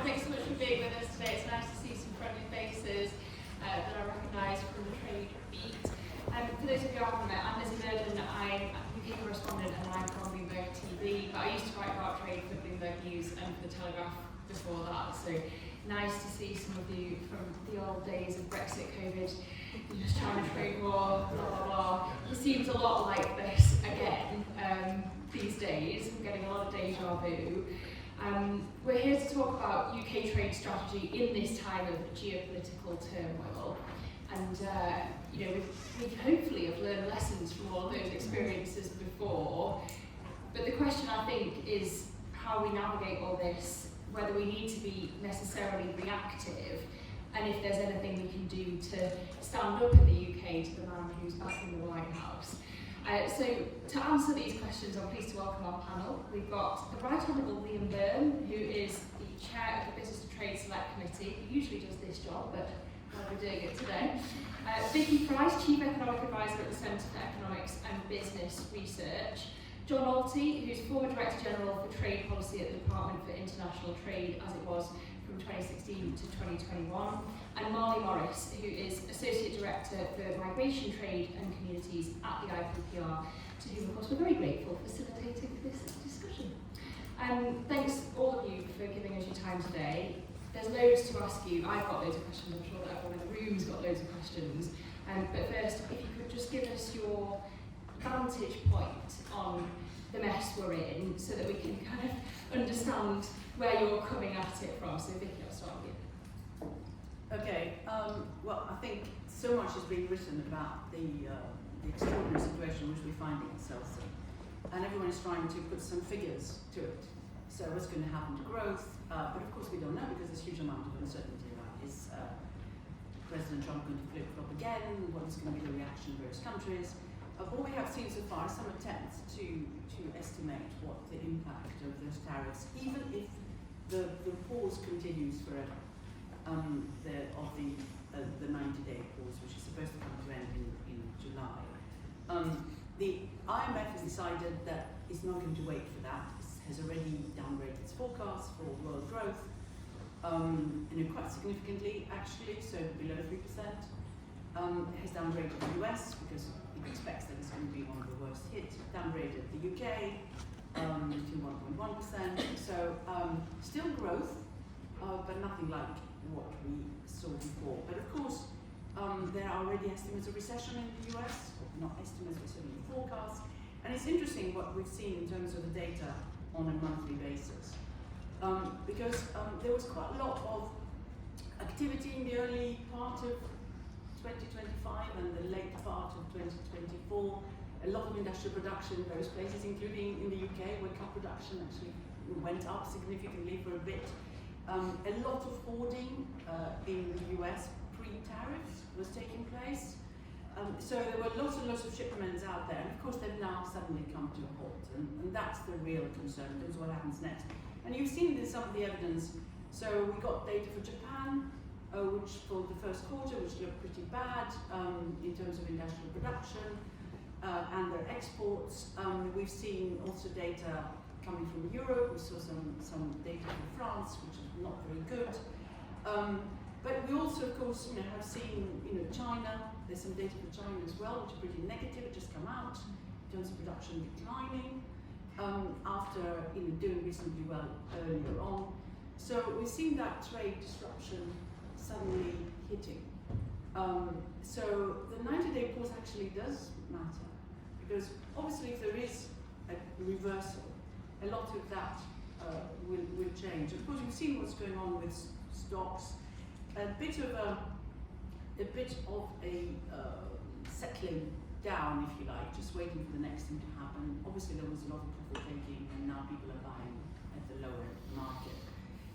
thanks so much for being with us today. It's nice to see some friendly faces that I recognise from the trade beat. For those of you who haven't met, I'm Lizzie Murden. I'm a UK correspondent and I'm from Bloomberg TV, but I used to write about trade for Bloomberg News and for the Telegraph before that. So nice to see some of you from the old days of Brexit, COVID, just China trade war, blah blah blah. It seems a lot like this again these days. I'm getting a lot of deja vu. We're here to talk about UK trade strategy in this time of geopolitical turmoil, and we hopefully have learned lessons from all of those experiences before. But the question, I think, is how we navigate all this, whether we need to be necessarily reactive, and if there's anything we can do to stand up in the UK to the man who's back in the White House. So to answer these questions, I'm pleased to welcome our panel. We've got the Right Honourable Liam Byrne, who is the Chair of the Business and Trade Select Committee, who usually does this job, but we're doing it today. Vicky Price, Chief Economic Advisor at the Centre for Economics and Business Research. John Alty, who's former Director General for Trade Policy at the Department for International Trade, as it was from 2016 to 2021, and Marley Morris, who is Associate Director for Migration, Trade and Communities at the IPPR, to whom, of course, we're very grateful for facilitating this discussion. Thanks all of you for giving us your time today. There's loads to ask you. I've got loads of questions. I'm sure that everyone in the room's got loads of questions. But first, if you could just give us your vantage point on the mess we're in, so that we can kind of understand where you're coming at it from. So Vicky, I'll start with you. Okay, well, I think so much is being written about the extraordinary situation which we're finding ourselves in, and everyone is trying to put some figures to it. So what's going to happen to growth? But of course we don't know, because there's a huge amount of uncertainty about is President Trump going to flip-flop again? What is going to be the reaction of various countries? What we have seen so far is some attempts to estimate what the impact of those tariffs, even if the pause continues forever, the 90-day pause, which is supposed to come to end in July. The IMF has decided that it's not going to wait for that. It has already downgraded its forecast for world growth, quite significantly actually, so below 3%. It has downgraded the US because it expects that it's going to be one of the worst hit. Downgraded the UK to 1.1%. So still growth, but nothing like what we saw before. But of course, there are already estimates of recession in the US, not estimates, but certainly forecasts. And it's interesting what we've seen in terms of the data on a monthly basis. Because there was quite a lot of activity in the early part of 2025 and the late part of 2024. A lot of industrial production in various places, including in the UK, where car production actually went up significantly for a bit. A lot of hoarding in the US pre-tariffs was taking place. So there were lots and lots of shipments out there, and of course they've now suddenly come to a halt, and that's the real concern in terms of what happens next. And you've seen some of the evidence. So we got data for Japan, which for the first quarter, which looked pretty bad in terms of industrial production and their exports. We've seen also data coming from Europe. We saw some data from France, which is not very good. But we also, of course, have seen China. There's some data for China as well, which are pretty negative. It just come out in terms of production declining after doing reasonably well earlier on. So we've seen that trade disruption suddenly hitting. So the 90-day pause actually does matter, because obviously if there is a reversal, a lot of that will change. Of course, you've seen what's going on with stocks. A bit of a settling down, if you like, just waiting for the next thing to happen. Obviously, there was a lot of profit taking, and now people are buying at the lower end of the market.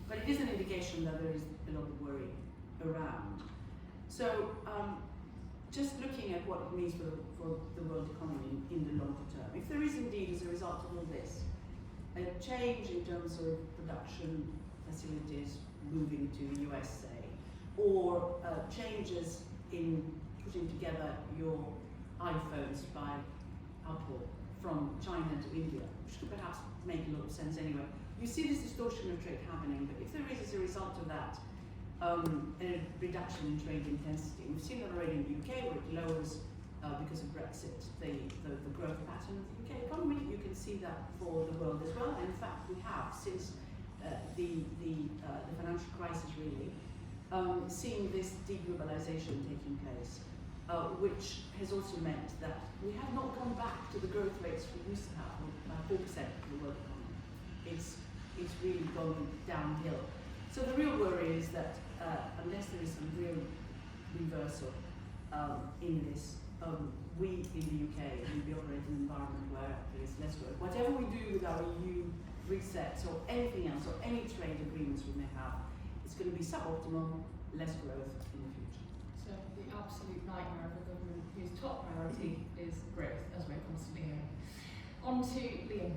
But it is an indication that there is a lot of worry around. So, just looking at what it means for the world economy in the longer term, if there is indeed, as a result of all this, a change in terms of production facilities moving to the USA, or changes in putting together your iPhones by Apple from China to India, which could perhaps make a lot of sense anyway, you see this distortion of trade happening, but if there is, as a result of that, a reduction in trade intensity, we've seen that already in the UK, where it lowers, because of Brexit, the growth pattern of the UK economy. You can see that for the world as well. And in fact, we have, since the financial crisis really, seen this deglobalization taking place, which has also meant that we have not gone back to the growth rates we used to have, about 4% of the world economy. It's really gone downhill. So the real worry is that unless there is some real reversal in this, we in the UK will be operating in an environment where there is less growth. Whatever we do with our EU resets or anything else, or any trade agreements we may have, it's going to be suboptimal, less growth in the future. So the absolute nightmare of a government whose top priority is growth, as we're constantly hearing. On to Liam.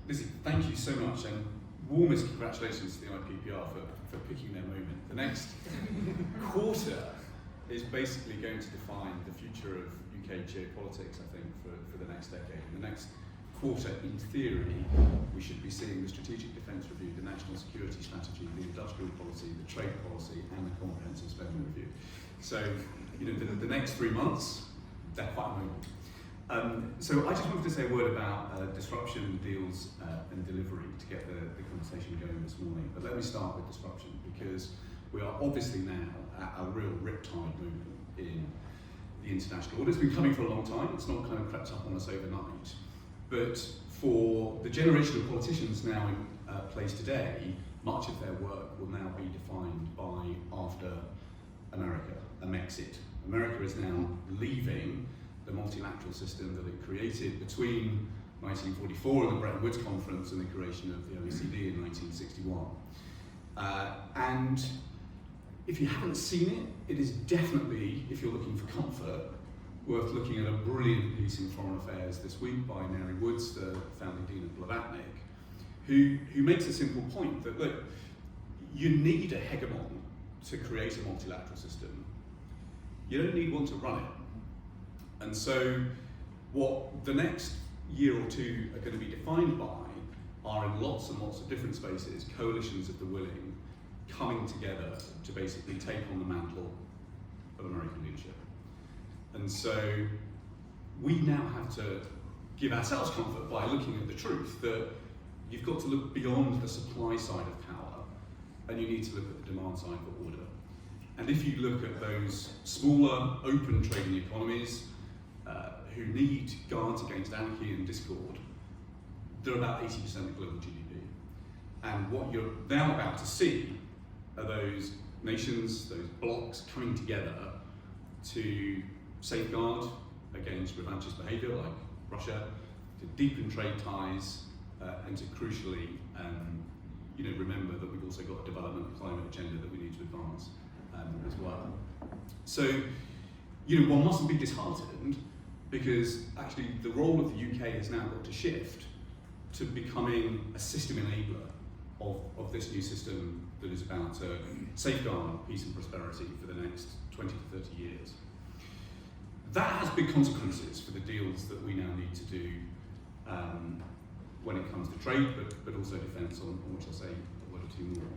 Lizzie, thank you so much, and warmest congratulations to the IPPR for picking their moment. The next quarter is basically going to define the future of UK geopolitics, I think, for the next decade. In the next quarter, in theory, we should be seeing the Strategic Defence Review, the National Security Strategy, the Industrial Policy, the Trade Policy, and the Comprehensive Spending Review. So, the next 3 months, they're quite a moment. So I just wanted to say a word about disruption, deals, and delivery to get the conversation going this morning. But let me start with disruption, because we are obviously now at a real riptide movement in the international order. It's been coming for a long time. It's not kind of crept up on us overnight. But for the generation of politicians now in place today, much of their work will now be defined by after America, Mexit. America is now leaving the multilateral system that it created between 1944 and the Bretton Woods Conference and the creation of the OECD in 1961. And if you haven't seen it, it is definitely, if you're looking for comfort, worth looking at a brilliant piece in Foreign Affairs this week by Mary Woods, the founding dean of Blavatnik, who makes a simple point that, look, you need a hegemon to create a multilateral system. You don't need one to run it. And so what the next year or two are going to be defined by are, in lots and lots of different spaces, coalitions of the willing coming together to basically take on the mantle of American leadership. And so we now have to give ourselves comfort by looking at the truth that you've got to look beyond the supply side of power, and you need to look at the demand side for order. And if you look at those smaller, open trading economies who need guards against anarchy and discord, they're about 80% of global GDP. And what you're now about to see are those nations, those blocs coming together to safeguard against revanchist behaviour like Russia, to deepen trade ties, and to crucially remember that we've also got a development and climate agenda that we need to advance as well. So, one mustn't be disheartened, because actually the role of the UK has now got to shift to becoming a system enabler of this new system that is about to safeguard peace and prosperity for the next 20 to 30 years. That has big consequences for the deals that we now need to do when it comes to trade, but also defence, on which I'll say a word or two more.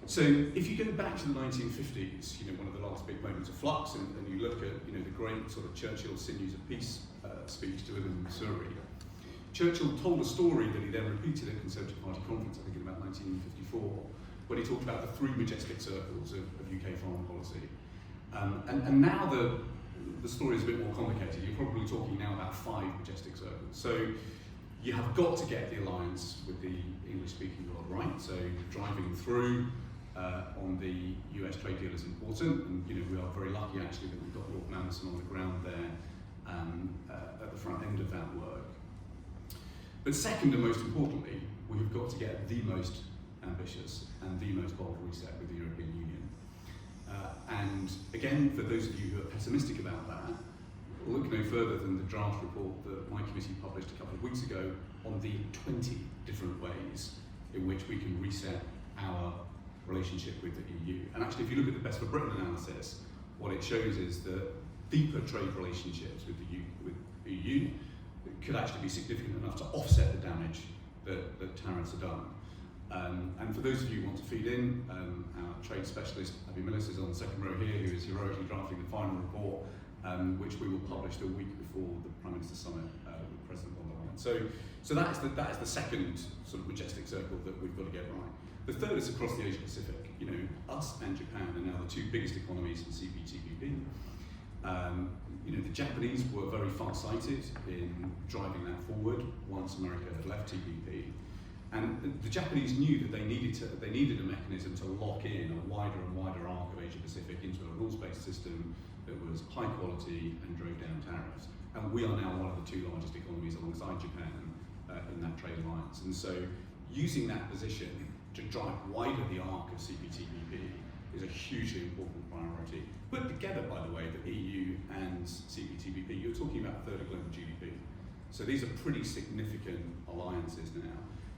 So if you go back to the 1950s, one of the last big moments of flux, and you look at the great sort of Churchill Sinews of Peace speech delivered in Missouri, Churchill told a story that he then repeated at Conservative Party conference, I think in about 1954, when he talked about the three majestic circles of UK foreign policy. And now the story is a bit more complicated. You're probably talking now about 5 majestic circles. So you have got to get the alliance with the English-speaking world right. So driving through on the US trade deal is important, and we are very lucky actually that we've got Lord Manderson on the ground there at the front end of that work. But second and most importantly, we've got to get the most ambitious and the most bold reset with the European Union. And again, for those of you who are pessimistic about that, look no further than the draft report that my committee published a couple of weeks ago on the 20 different ways in which we can reset our relationship with the EU. And actually, if you look at the Best for Britain analysis, what it shows is that deeper trade relationships with the EU could actually be significant enough to offset the damage that tariffs are done. And for those of you who want to feed in, our trade specialist, Abby Millis, is on the second row here, who is heroically drafting the final report, which we will publish the week before the Prime Minister's Summit with President von der Leyen. So that is the second sort of majestic circle that we've got to get right. The third is across the Asia Pacific. You know, us and Japan are now the two biggest economies in CPTPP. You know, the Japanese were very far-sighted in driving that forward once America had left TPP. And the Japanese knew that they needed a mechanism to lock in a wider and wider arc of Asia Pacific into a rules-based system that was high quality and drove down tariffs. And we are now one of the two largest economies alongside Japan in that trade alliance. And so using that position to drive wider the arc of CPTPP is a hugely important priority. Put together, by the way, the EU and CPTPP, you're talking about a third of global GDP. So these are pretty significant alliances now.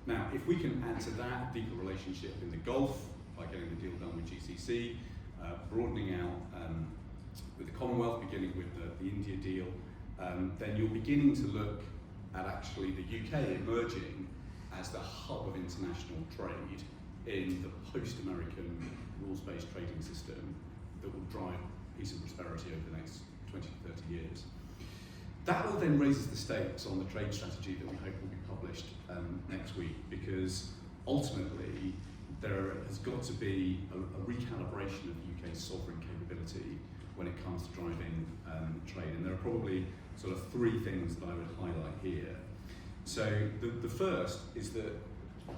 Now, if we can add to that a deeper relationship in the Gulf by getting the deal done with GCC, broadening out with the Commonwealth, beginning with the India deal, then you're beginning to look at actually the UK emerging as the hub of international trade in the post-American rules-based trading system that will drive peace and prosperity over the next 20 to 30 years. That will then raises the stakes on the trade strategy that we hope will be published next week, because ultimately there has got to be a recalibration of UK's sovereign capability when it comes to driving trade. And there are probably sort of three things that I would highlight here. So the first is that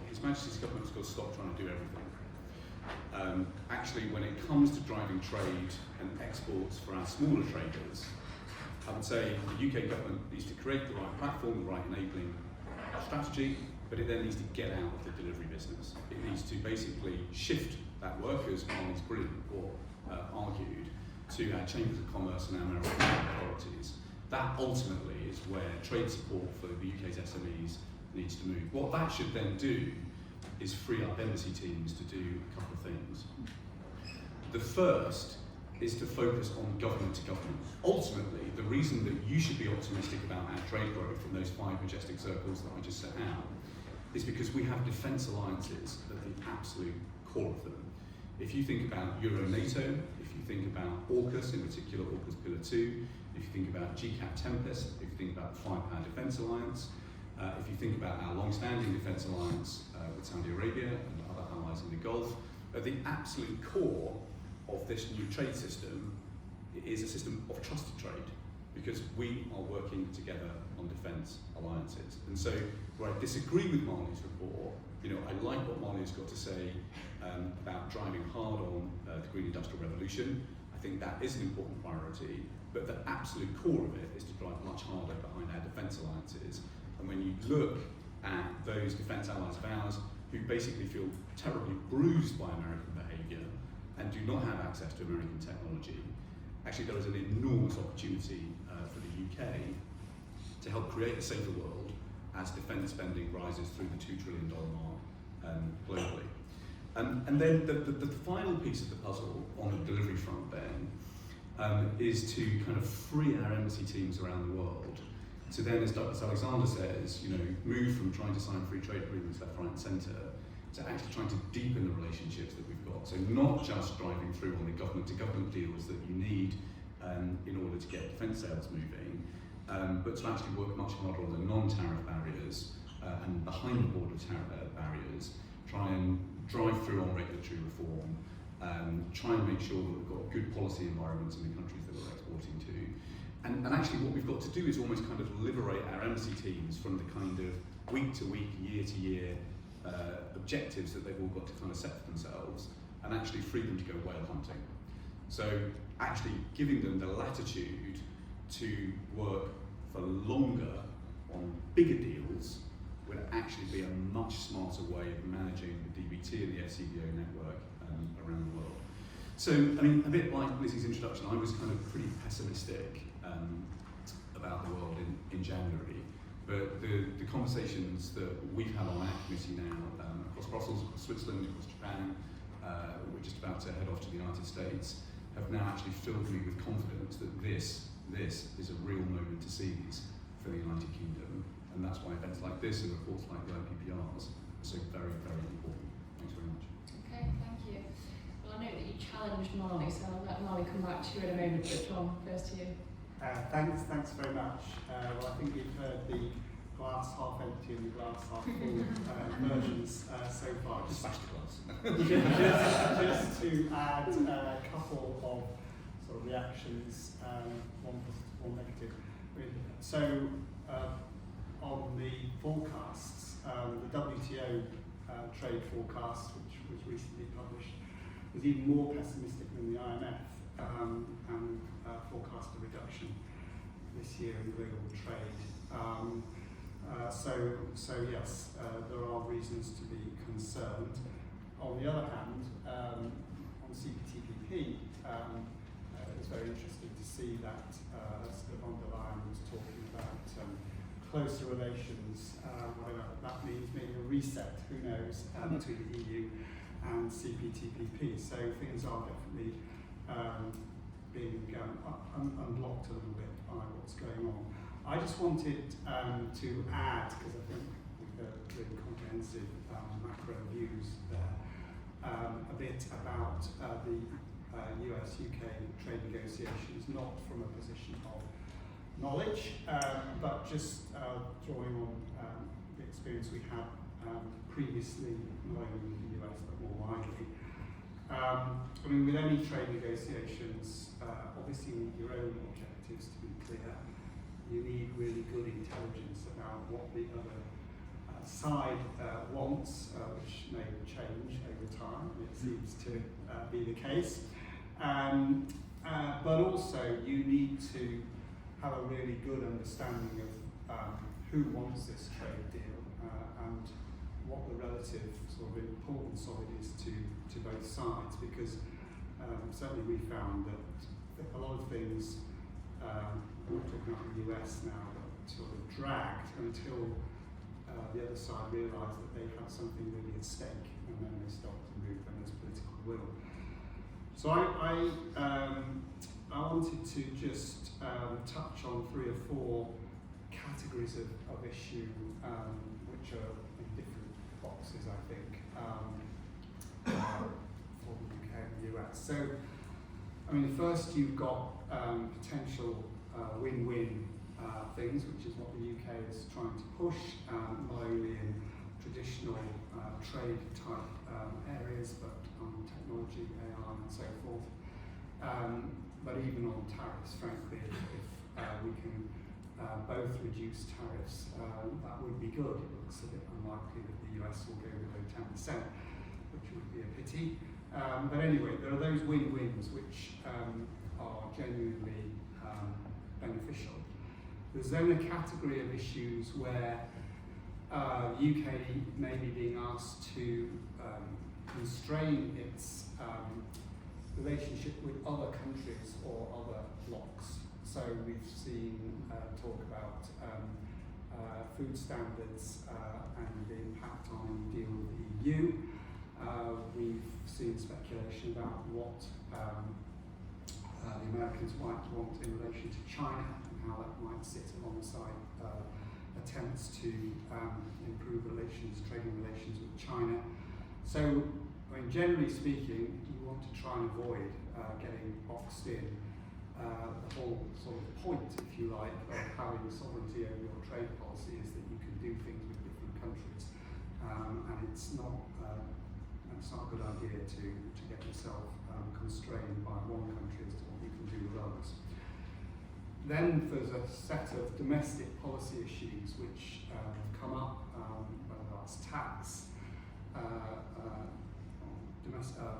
His Majesty's government's got to stop trying to do everything. Actually, when it comes to driving trade and exports for our smaller traders, I would say the UK government needs to create the right platform, the right enabling strategy, but it then needs to get out of the delivery business. It needs to basically shift that work, as Marnie's brilliant report argued, to our chambers of commerce and our maritime authorities. That ultimately is where trade support for the UK's SMEs needs to move. What that should then do is free up embassy teams to do a couple of things. The first is to focus on government to government. Ultimately, the reason that you should be optimistic about our trade growth in those 5 majestic circles that I just set out is because we have defence alliances at the absolute core of them. If you think about Euro-NATO, if you think about AUKUS, in particular AUKUS Pillar 2, if you think about GCAP Tempest, if you think about the Firepower Defence Alliance, if you think about our long-standing defence alliance with Saudi Arabia and other allies in the Gulf, at the absolute core of this new trade system is a system of trusted trade, because we are working together on defence alliances. And so, where I disagree with Marnie's report, you know, I like what Marnie's got to say about driving hard on the Green Industrial Revolution. I think that is an important priority, but the absolute core of it is to drive much harder behind our defence alliances. And when you look at those defence allies of ours who basically feel terribly bruised by American behaviour and do not have access to American technology, actually there is an enormous opportunity for the UK to help create a safer world as defence spending rises through the $2 trillion mark globally. And then the final piece of the puzzle on the delivery front then is to kind of free our embassy teams around the world to then, as Douglas Alexander says, you know, move from trying to sign free trade agreements left, right and centre to actually trying to deepen the relationships that we've got. So not just driving through on the government-to-government deals that you need in order to get defence sales moving, but to actually work much harder on the non-tariff barriers and behind-the-border barriers, try and drive through on regulatory reform, try and make sure that we've got good policy environments in the countries that we're exporting to. And actually what we've got to do is almost kind of liberate our embassy teams from the kind of week-to-week, year-to-year objectives that they've all got to kind of set for themselves, and actually free them to go whale hunting. So actually giving them the latitude to work for longer on bigger deals would actually be a much smarter way of managing the DBT and the FCBO network around the world. So, I mean, a bit like Lizzie's introduction, I was kind of pretty pessimistic about the world in January, but the conversations that we've had on our committee now across Brussels, across Switzerland, across Japan, we're just about to head off to the United States, have now actually filled me with confidence that this is a real moment to seize for the United Kingdom And that's why events like this and reports like the IPPRs are so very, very important. Thanks very much. Okay, thank you. Well, I know that you challenged Marley, so I'll let Marley come back to you in a moment, but John, first to you. Thanks very much. Well, I think we've heard the glass half empty and the glass half full versions so far. Just smash the glass. Just to add a couple of sort of reactions, one positive, one negative. So on the forecasts, the WTO trade forecast, which was recently published, was even more pessimistic than the IMF and forecast a reduction this year in global trade. So yes, there are reasons to be concerned. On the other hand, on CPTPP, it was very interesting to see that von der Leyen was talking about closer relations, whatever that means, maybe a reset, who knows, between the EU and CPTPP. So things are definitely being unblocked a little bit by what's going on. I just wanted to add, because I think we've heard really comprehensive macro views there, a bit about the US-UK trade negotiations, not from a position of knowledge, but just drawing on the experience we had previously, not only in the US but more widely. I mean, with any trade negotiations, obviously you need your own objectives to be clear. You need really good intelligence about what the other side wants, which may change over time. It seems to be the case. But also you need to have a really good understanding of who wants this trade deal and what the relative sort of importance of it is to both sides, because certainly we found that a lot of things, we're talking about the US now, but sort of dragged until the other side realised that they had something really at stake, and then they started to move when there's political will. So I wanted to just touch on 3 or 4 categories of issue, which are in different boxes, I think, for the UK and the US. So, I mean, first you've got potential win-win things, which is what the UK is trying to push, not only in traditional trade type areas, but on technology, AI and so forth. But even on tariffs, frankly, if we can both reduce tariffs, that would be good. It looks a bit unlikely that the US will go below 10%, which would be a pity. But anyway, there are those win-wins which are genuinely beneficial. There's then a category of issues where UK may be being asked to constrain its relationship with other countries or other blocs. So we've seen talk about food standards and the impact on the deal with the EU. We've seen speculation about what the Americans might want in relation to China and how that might sit alongside attempts to improve relations, trading relations with China. So, I mean, generally speaking, you want to try and avoid getting boxed in. The whole sort of point, if you like, of having sovereignty over your trade policy is that you can do things with different countries, and it's not a good idea to get yourself constrained by one country as to what you can do with others. Then there's a set of domestic policy issues which come up, whether that's tax,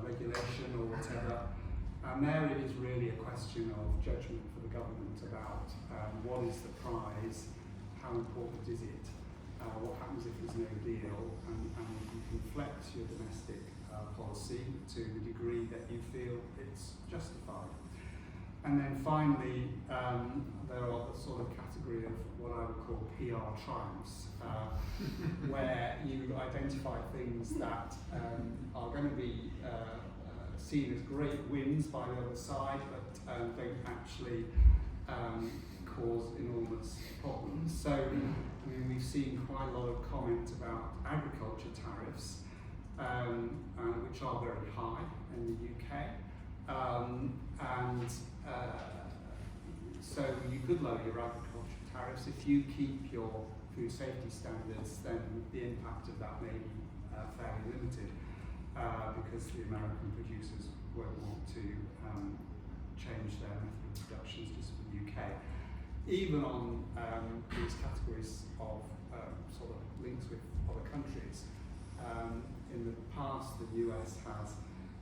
regulation or whatever, and there it is really a question of judgment for the government about what is the prize, how important is it, what happens if there's no deal, and you can flex your domestic policy to the degree that you feel it's justified. And then finally, there are the sort of category of what I would call PR triumphs, where you identify things that are going to be seen as great wins by the other side, but don't actually cause enormous problems. So, I mean, we've seen quite a lot of comment about agriculture tariffs, which are very high in the UK. So you could lower your agriculture tariffs. If you keep your food safety standards, then the impact of that may be fairly limited, because the American producers won't want to change their method of productions just for the UK. Even on these categories of sort of links with other countries, in the past the US has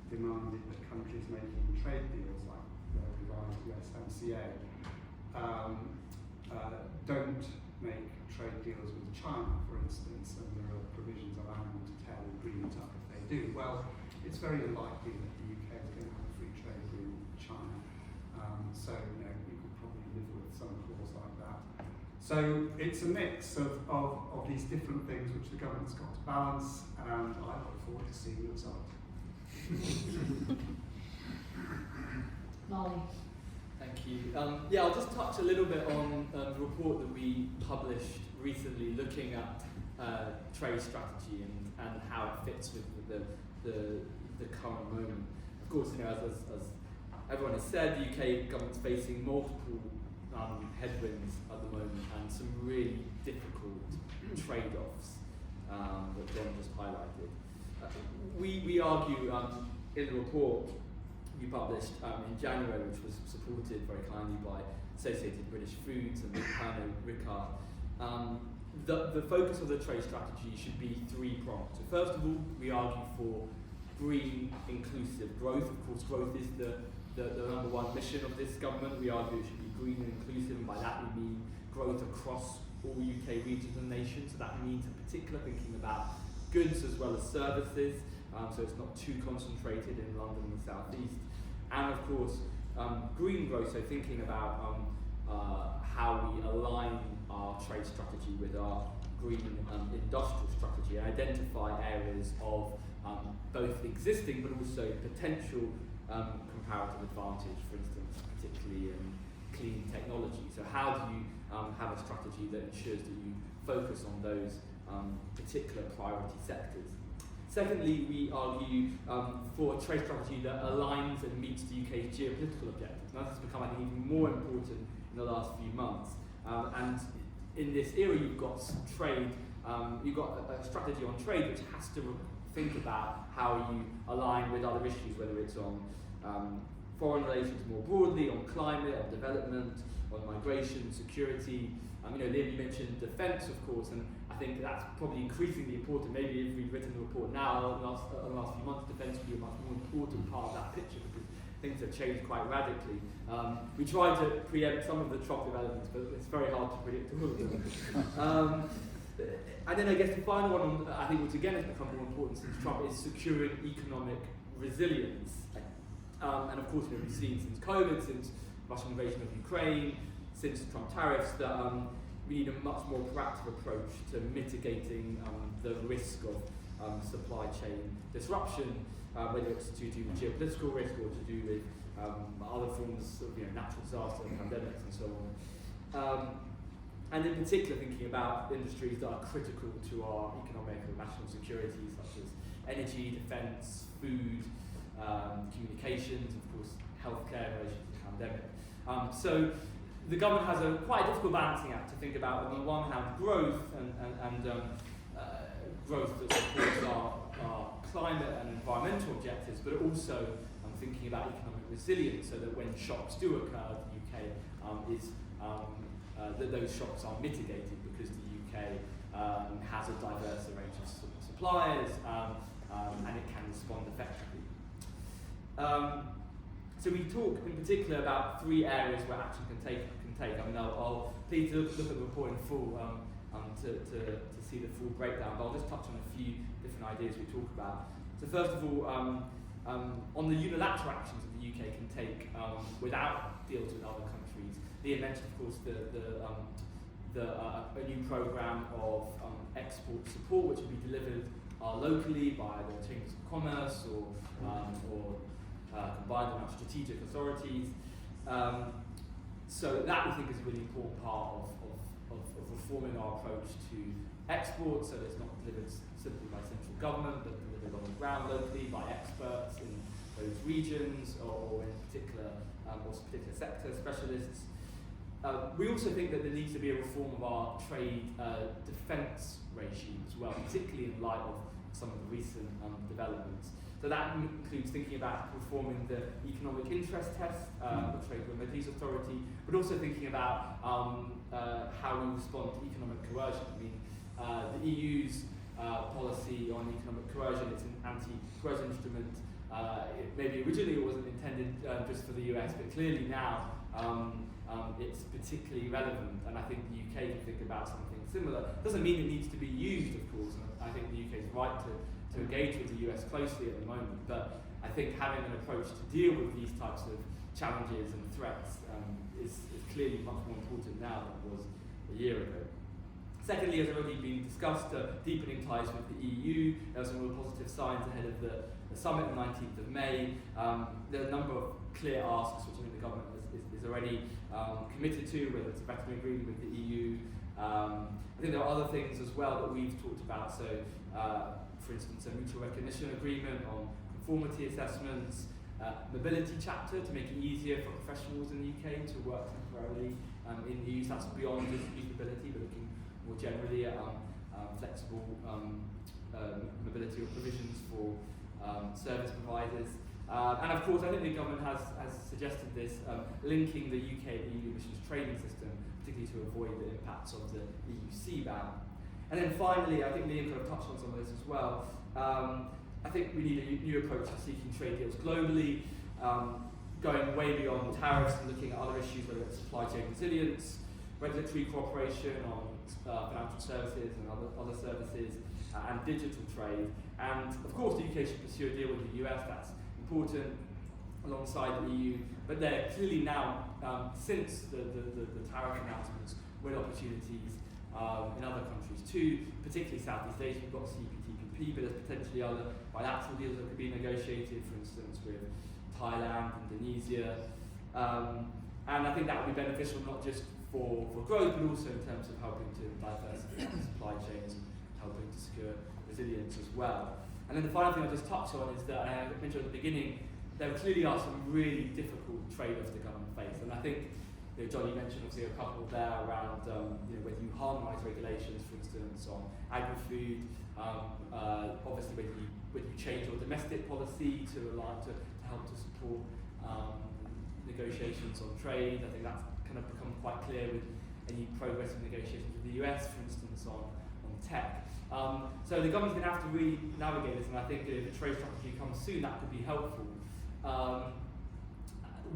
demanded that countries making trade deals like the revised USMCA don't make trade deals with China, for instance, and there are provisions allowing them to tear the agreement up if they do. Well, it's very unlikely that the UK is going to have a free trade agreement with China. So, you could probably live with some clause like that. So it's a mix of these different things which the government's got to balance, and I look forward to seeing the result. Molly. Thank you. Yeah, I'll just touch a little bit on the report that we published recently looking at trade strategy and how it fits with the current moment. Of course, as everyone has said, the UK government's facing multiple headwinds at the moment and some really difficult trade-offs that John just highlighted. We argue in the report we published in January, which was supported very kindly by Associated British Foods and Pernod Ricard, the focus of the trade strategy should be three-pronged. So first of all, we argue for green, inclusive growth. Of course, growth is the number one mission of this government. We argue it should be green and inclusive, and by that we mean growth across all UK regions and nations. So that means in particular thinking about goods as well as services, so it's not too concentrated in London and the South East. And of course, green growth, so thinking about how we align our trade strategy with our green industrial strategy and identify areas of both existing but also potential comparative advantage, for instance, particularly in clean technology. So how do you have a strategy that ensures that you focus on those particular priority sectors? Secondly, we argue for a trade strategy that aligns and meets the UK's geopolitical objectives. Now, this has become, I think, even more important in the last few months. And in this era, you've got trade, you've got a strategy on trade which has to think about how you align with other issues, whether it's on foreign relations more broadly, on climate, on development, on migration, security. Liam, you mentioned defence, of course, and I think that's probably increasingly important. Maybe if we'd written the report now, in the last few months, defence would be a much more important part of that picture because things have changed quite radically. We tried to preempt some of the Trump developments, but it's very hard to predict all of them. And then I guess the final one, I think, which again has become more important since Trump, is securing economic resilience. And of course, we've seen since COVID, since Russian invasion of Ukraine, since Trump tariffs, that we need a much more proactive approach to mitigating the risk of supply chain disruption, whether it's to do with geopolitical risk or to do with other forms of natural disaster, pandemics and so on. And in particular thinking about industries that are critical to our economic and national security, such as energy, defence, food, communications, of course healthcare in relation to the pandemic. So the government has a quite difficult balancing act to think about. On the one hand, growth and growth that supports our climate and environmental objectives, but also thinking about economic resilience, so that when shocks do occur, the UK that those shocks are mitigated because the UK has a diverse range of suppliers and it can respond effectively. So we talk in particular about three areas where action can take. I'll please look at the report in full to see the full breakdown, but I'll just touch on a few different ideas we talk about. So first of all, on the unilateral actions that the UK can take without deals with other countries. Liam mentioned, of course, a new programme of export support, which will be delivered locally by the Chambers of Commerce or combined with our strategic authorities. So that we think is a really important part of reforming our approach to exports, so that it's not delivered simply by central government, but delivered on the ground locally by experts in those regions or in particular sector specialists. We also think that there needs to be a reform of our trade defence regime as well, particularly in light of some of the recent developments. So that includes thinking about reforming the economic interest test, the Trade Remedies Authority, but also thinking about how we respond to economic coercion. I mean, the EU's policy on economic coercion, it's an anti-coercion instrument. Maybe originally it wasn't intended just for the US, but clearly now it's particularly relevant, and I think the UK can think about something similar. Doesn't mean it needs to be used, of course, and I think the UK is right to engage with the US closely at the moment, but I think having an approach to deal with these types of challenges and threats is clearly much more important now than it was a year ago. Secondly, as already been discussed, deepening ties with the EU. There are some real positive signs ahead of the summit on the 19th of May. There are a number of clear asks which I think the government is already committed to, whether it's a veterinary agreement with the EU. I think there are other things as well that we've talked about. So, for instance, a mutual recognition agreement on conformity assessments, mobility chapter to make it easier for professionals in the UK to work temporarily in the EU. That's beyond just usability, but looking more generally at flexible mobility or provisions for service providers. And of course, I think the government has suggested this, linking the UK and EU emissions trading system, particularly to avoid the impacts of the EU CBAM. And then finally, I think Liam kind of touched on some of this as well. I think we need a new approach to seeking trade deals globally, going way beyond tariffs and looking at other issues, whether it's supply chain resilience, regulatory cooperation on financial services and other services, and digital trade. And of course, the UK should pursue a deal with the US. That's important alongside the EU. But they're clearly now, since the tariff announcements, with opportunities in other countries too, particularly Southeast Asia. We've got CPTPP, but there's potentially other bilateral deals that could be negotiated, for instance, with Thailand, Indonesia. And I think that would be beneficial not just for growth, but also in terms of helping to diversify supply chains and helping to secure resilience as well. And then the final thing I'll just touch on is that, I mentioned at the beginning, there clearly are some really difficult trade-offs the government face. And I think, John, you mentioned obviously a couple there around whether you harmonise regulations, for instance, on agri-food, obviously whether you change your domestic policy to help to support negotiations on trade. I think that's kind of become quite clear with any progress in negotiations with the US, for instance, on tech. So the government's going to have to really navigate this, and I think if a trade strategy comes soon, that could be helpful.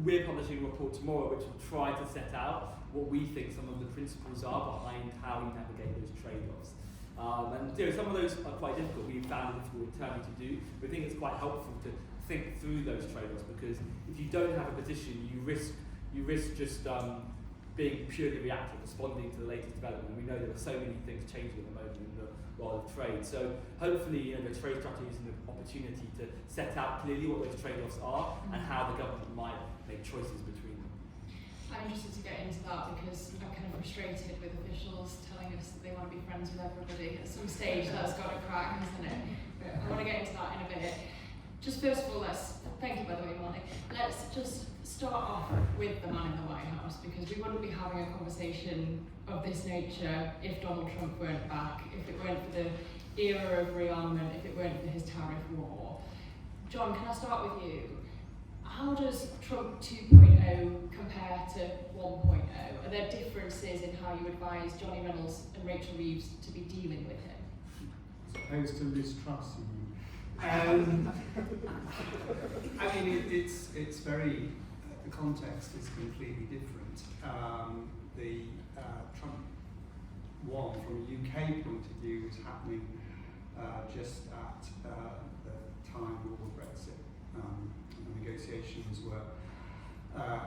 We're publishing a report tomorrow which will try to set out what we think some of the principles are behind how we navigate those trade-offs. And some of those are quite difficult. We've found it difficult internally to do. We think it's quite helpful to think through those trade-offs, because if you don't have a position, you risk just being purely reactive, responding to the latest development. We know there are so many things changing at the moment in the world of trade. So hopefully, the trade strategy is an opportunity to set out clearly what those trade-offs are and how the government might make choices between them. I'm interested to get into that because I'm kind of frustrated with officials telling us that they want to be friends with everybody. At some stage, that's got to crack, hasn't it? But I want to get into that in a minute. Just first of all, thank you by the way, Marty. Let's just start off with the man in the White House, because we wouldn't be having a conversation of this nature if Donald Trump weren't back, if it weren't for the era of rearmament, if it weren't for his tariff war. John, can I start with you? How does Trump 2.0 compare to 1.0? Are there differences in how you advise Johnny Reynolds and Rachel Reeves to be dealing with him? As opposed to mistrust you. I mean, it's very, the context is completely different. The Trump one, from a UK point of view, was happening just at the time of Brexit. The negotiations were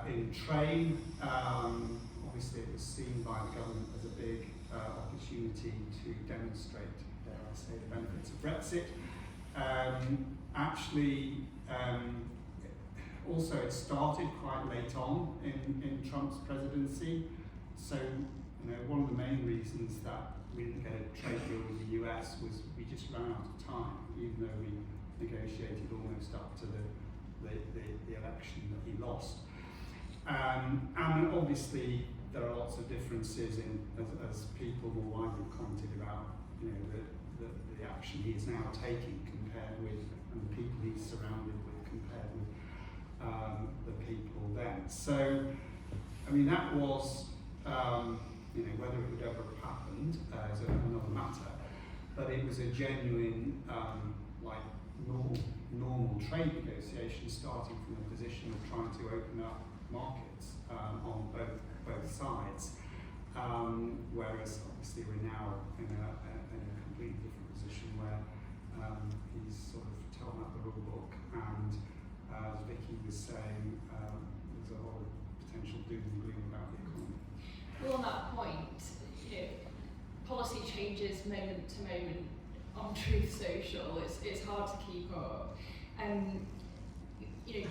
in train. Obviously, it was seen by the government as a big opportunity to demonstrate, dare I say, the benefits of Brexit. Also, it started quite late on in Trump's presidency. So, one of the main reasons that we didn't get a trade deal with the US was we just ran out of time, even though we negotiated almost up to the election that he lost. And obviously, there are lots of differences as people more widely commented about, the action he is now taking compared with, and the people he's surrounded with compared with the people then. So, that was, whether it would ever have happened is another matter, but it was a genuine, normal trade negotiation starting from a position of trying to open up markets on both sides. Whereas obviously we're now in a completely different position where he's sort of torn up the rule book, and as Vicky was saying, there's a lot of potential doom and gloom about the economy. Well, on that point, policy changes moment to moment on Truth Social. It's hard to keep up.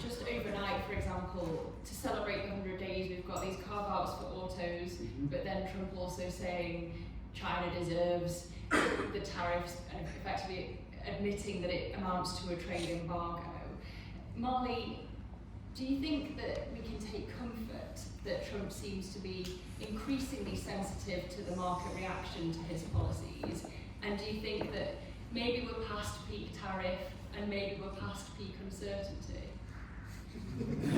Just overnight, for example, to celebrate the 100 days, we've got these carve-outs for autos, but then Trump also saying China deserves the tariffs and effectively admitting that it amounts to a trade embargo. Molly, do you think that we can take comfort that Trump seems to be increasingly sensitive to the market reaction to his policies? And do you think that maybe we're past peak tariff and maybe we're past peak uncertainty?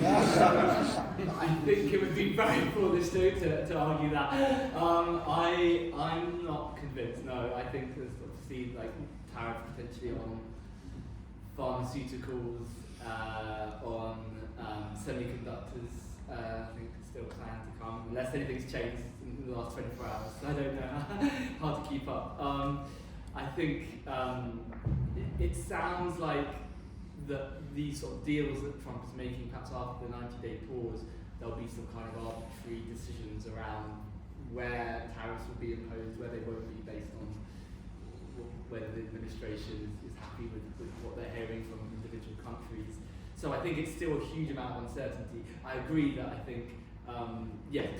I think it would be very foolish to argue that. I'm not convinced. No, I think there's obviously tariff potentially on pharmaceuticals, on semiconductors. I think still plan to come unless anything's changed in the last 24 hours. I don't know. Hard to keep up. I think it sounds like these sort of deals that Trump is making, perhaps after the 90-day pause, there'll be some kind of arbitrary decisions around where tariffs will be imposed, where they won't be, based on whether the administration is happy with what they're hearing from individual countries. So I think it's still a huge amount of uncertainty. I agree that I think,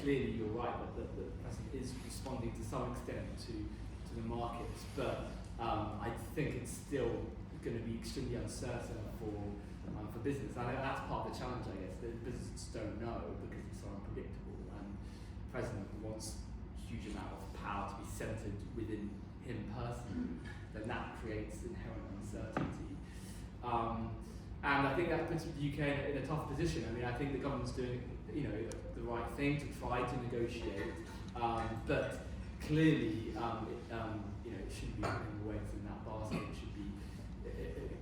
clearly you're right that the president is responding to some extent to the markets, but I think it's still going to be extremely uncertain for business. And that's part of the challenge, I guess, that businesses don't know because it's so unpredictable. And the president wants a huge amount of power to be centred within him personally, then that creates inherent uncertainty. And I think that puts the UK in a tough position. I think the government's doing, the right thing to try to negotiate, but clearly, it shouldn't be putting the weights in that basket. It should be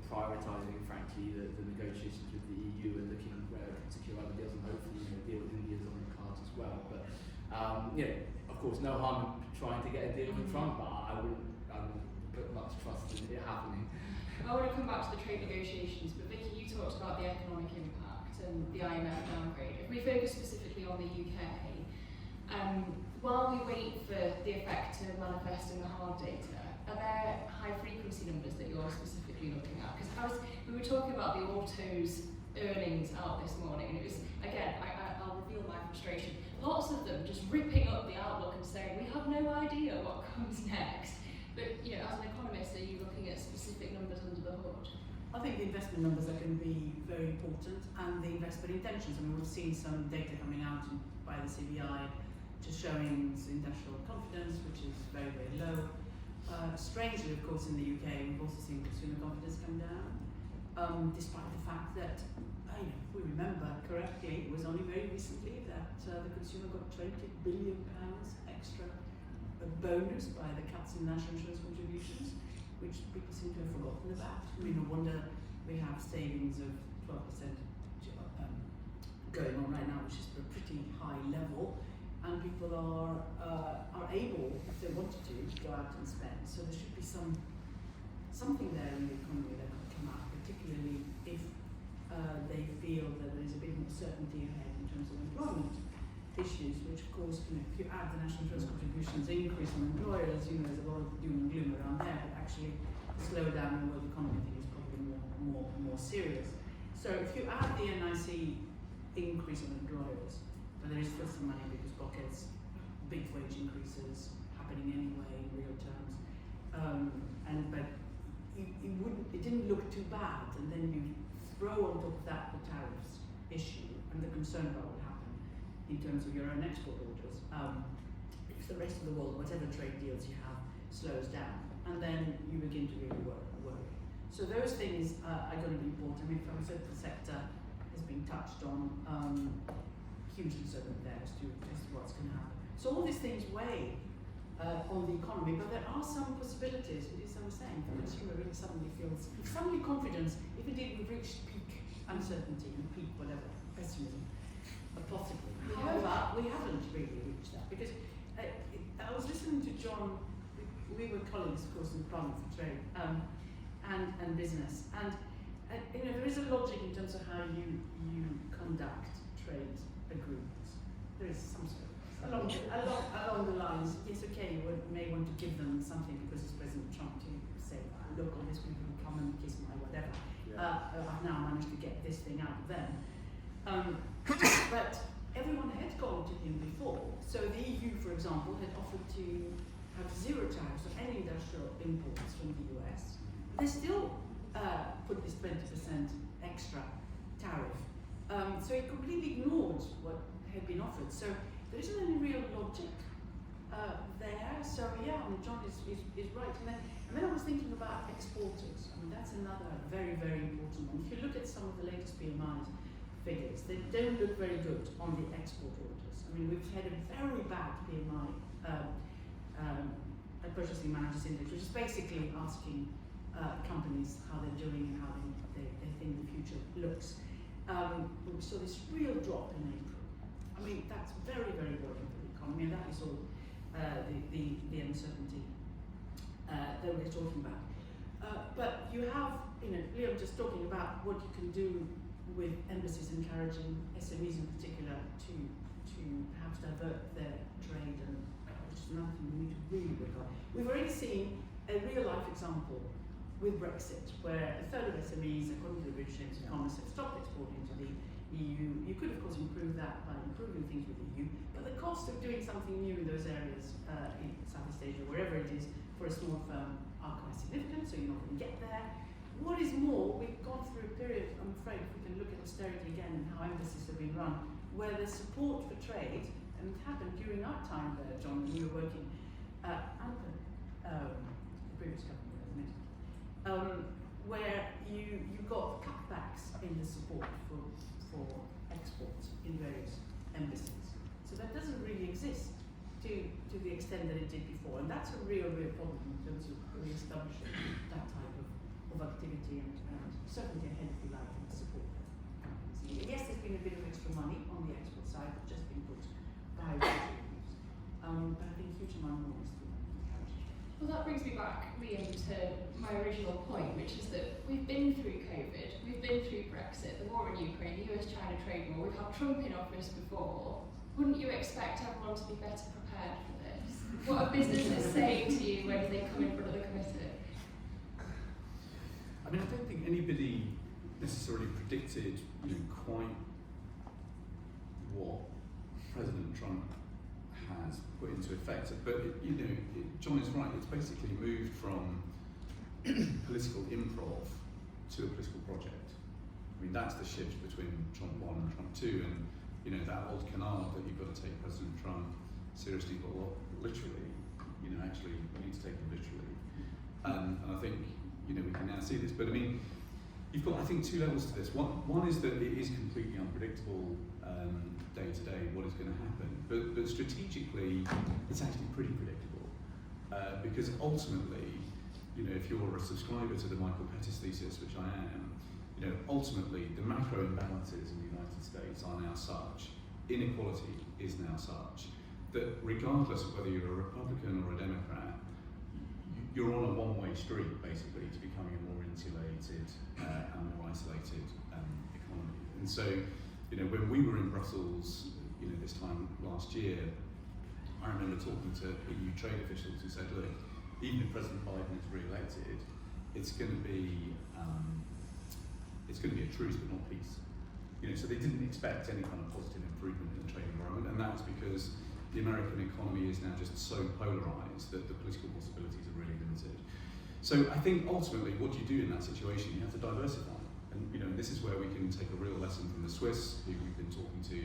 prioritising, frankly, the negotiations with the EU and looking where it can secure other deals, and hopefully a deal with India is on the cards as well. But of course, no harm in trying to get a deal with Trump, but I wouldn't put much trust in it happening. I want to come back to the trade negotiations, but Vicky, you talked about the economic impact and the IMF downgrade. If we focus specifically on the UK, while we wait for the effect to manifest in the hard data, are there high frequency numbers that you're specifically looking at? Because we were talking about the autos earnings out this morning, and it was, again, I'll reveal my frustration, lots of them just ripping up the outlook and saying, we have no idea what comes next. But, as an economist, are you looking at specific numbers under the hood? I think the investment numbers are going to be very important, and the investment intentions. We've seen some data coming out by the CBI just showing industrial confidence, which is very, very low. Strangely, of course, in the UK, we've also seen consumer confidence come down, despite the fact that, if we remember correctly, it was only very recently that the consumer got £20 billion extra bonus by the cuts in national insurance contributions, which people seem to have forgotten about. No wonder we have savings of 12% going on right now, which is a pretty high level, and people are able, if they wanted to go out and spend. So there should be something there in the economy that could come out, particularly if they feel that there is a bit more certainty ahead in terms of employment issues, which of course, if you add the national insurance contributions increase on employers, there's a lot of doom and gloom around there, but actually the slowdown in the world economy, I think, is probably more serious. So if you add the NIC increase on employers, but there is still some money because pockets, big wage increases happening anyway in real terms, but it didn't look too bad, and then you throw on top of that the tariffs issue and the concern about what will happen in terms of your own export orders. If the rest of the world, whatever trade deals you have, slows down, and then you begin to really worry. So those things are going to be important. I mean, the pharmaceutical sector has been touched on, hugely so there as to what's going to happen. So all these things weigh on the economy, but there are some possibilities. It is what I was saying, the consumer really suddenly feels, suddenly confidence, if indeed we've reached peak uncertainty and peak whatever, pessimism, possibly. However, we haven't really reached that, because I was listening to John, we were colleagues, of course, in the Department for Trade, and business, and there is a logic in terms of how you conduct trade agreements. There is some sort of along the lines. Yes, okay, you may want to give them something because it's President Trump to say, look, all these people who come and kiss my whatever. Yeah. I've now managed to get this thing out of them. But everyone had gone to him before. So the EU, for example, had offered to have zero tariffs on any industrial imports from the US. They still put this 20% extra tariff. So it completely ignored what had been offered. So there isn't any real logic there. So yeah, John is right. And then I was thinking about exporters. I mean, that's another very, very important one. If you look at some of the latest PMI figures, they don't look very good on the export orders. I mean, we've had a very bad PMI, Purchasing Managers Index, which is basically asking companies how they're doing and how they think the future looks. We saw this real drop in April. I mean, that's very, very worrying for the economy, and that is all the uncertainty that we're talking about. But you have, Liam just talking about what you can do with embassies encouraging SMEs in particular to perhaps divert their trade, and which is another thing we need to really work on. We've already seen a real life example with Brexit, where a third of SMEs, according to the British Chamber of Commerce, have stopped exporting to the EU. You could, of course, improve that by improving things with the EU, but the cost of doing something new in those areas, in Southeast Asia, wherever it is, for a small firm, are quite significant, so you're not going to get there. What is more, we've gone through a period, I'm afraid, if we can look at austerity again and how embassies have been run, where the support for trade, and it happened during our time there, John, when you were working under the previous government, where you got cutbacks in the support for exports in various embassies. So that doesn't really exist to the extent that it did before, and that's a real problem in terms of re-establishing that type of activity and certainly ahead, if you like, in the support. Yes, there's been a bit of extra money on the export side, but just been put by regimes. But I think a huge amount more is to encourage. Well, that brings me back, Liam, to my original point, which is that we've been through COVID, we've been through Brexit, the war in Ukraine, the US-China trade war, we've had Trump in office before. Wouldn't you expect everyone to be better prepared for this? What are businesses saying to you when they come in front of the committee? I mean, I don't think anybody necessarily predicted, quite what President Trump has put into effect. But John is right. It's basically moved from political improv to a political project. I mean, that's the shift between Trump 1 and Trump 2, and that old canard that you've got to take President Trump seriously, but literally, actually, we need to take him literally. And I think we can now see this. But I mean, you've got, I think, two levels to this. One is that it is completely unpredictable day to day what is going to happen. But strategically, it's actually pretty predictable because ultimately, if you're a subscriber to the Michael Pettis thesis, which I am, ultimately the macro imbalances in the United States are now such, inequality is now such, that regardless of whether you're a Republican or a Democrat, you're on a one-way street, basically, to becoming a more insulated and more isolated economy. And so, when we were in Brussels, this time last year, I remember talking to EU trade officials who said, look, even if President Biden is re-elected, it's going to be a truce but not peace. So they didn't expect any kind of positive improvement in the trade environment, and that's because the American economy is now just so polarised that the political possibilities are really limited. So I think ultimately, what do you do in that situation? You have to diversify, and this is where we can take a real lesson from the Swiss, who we've been talking to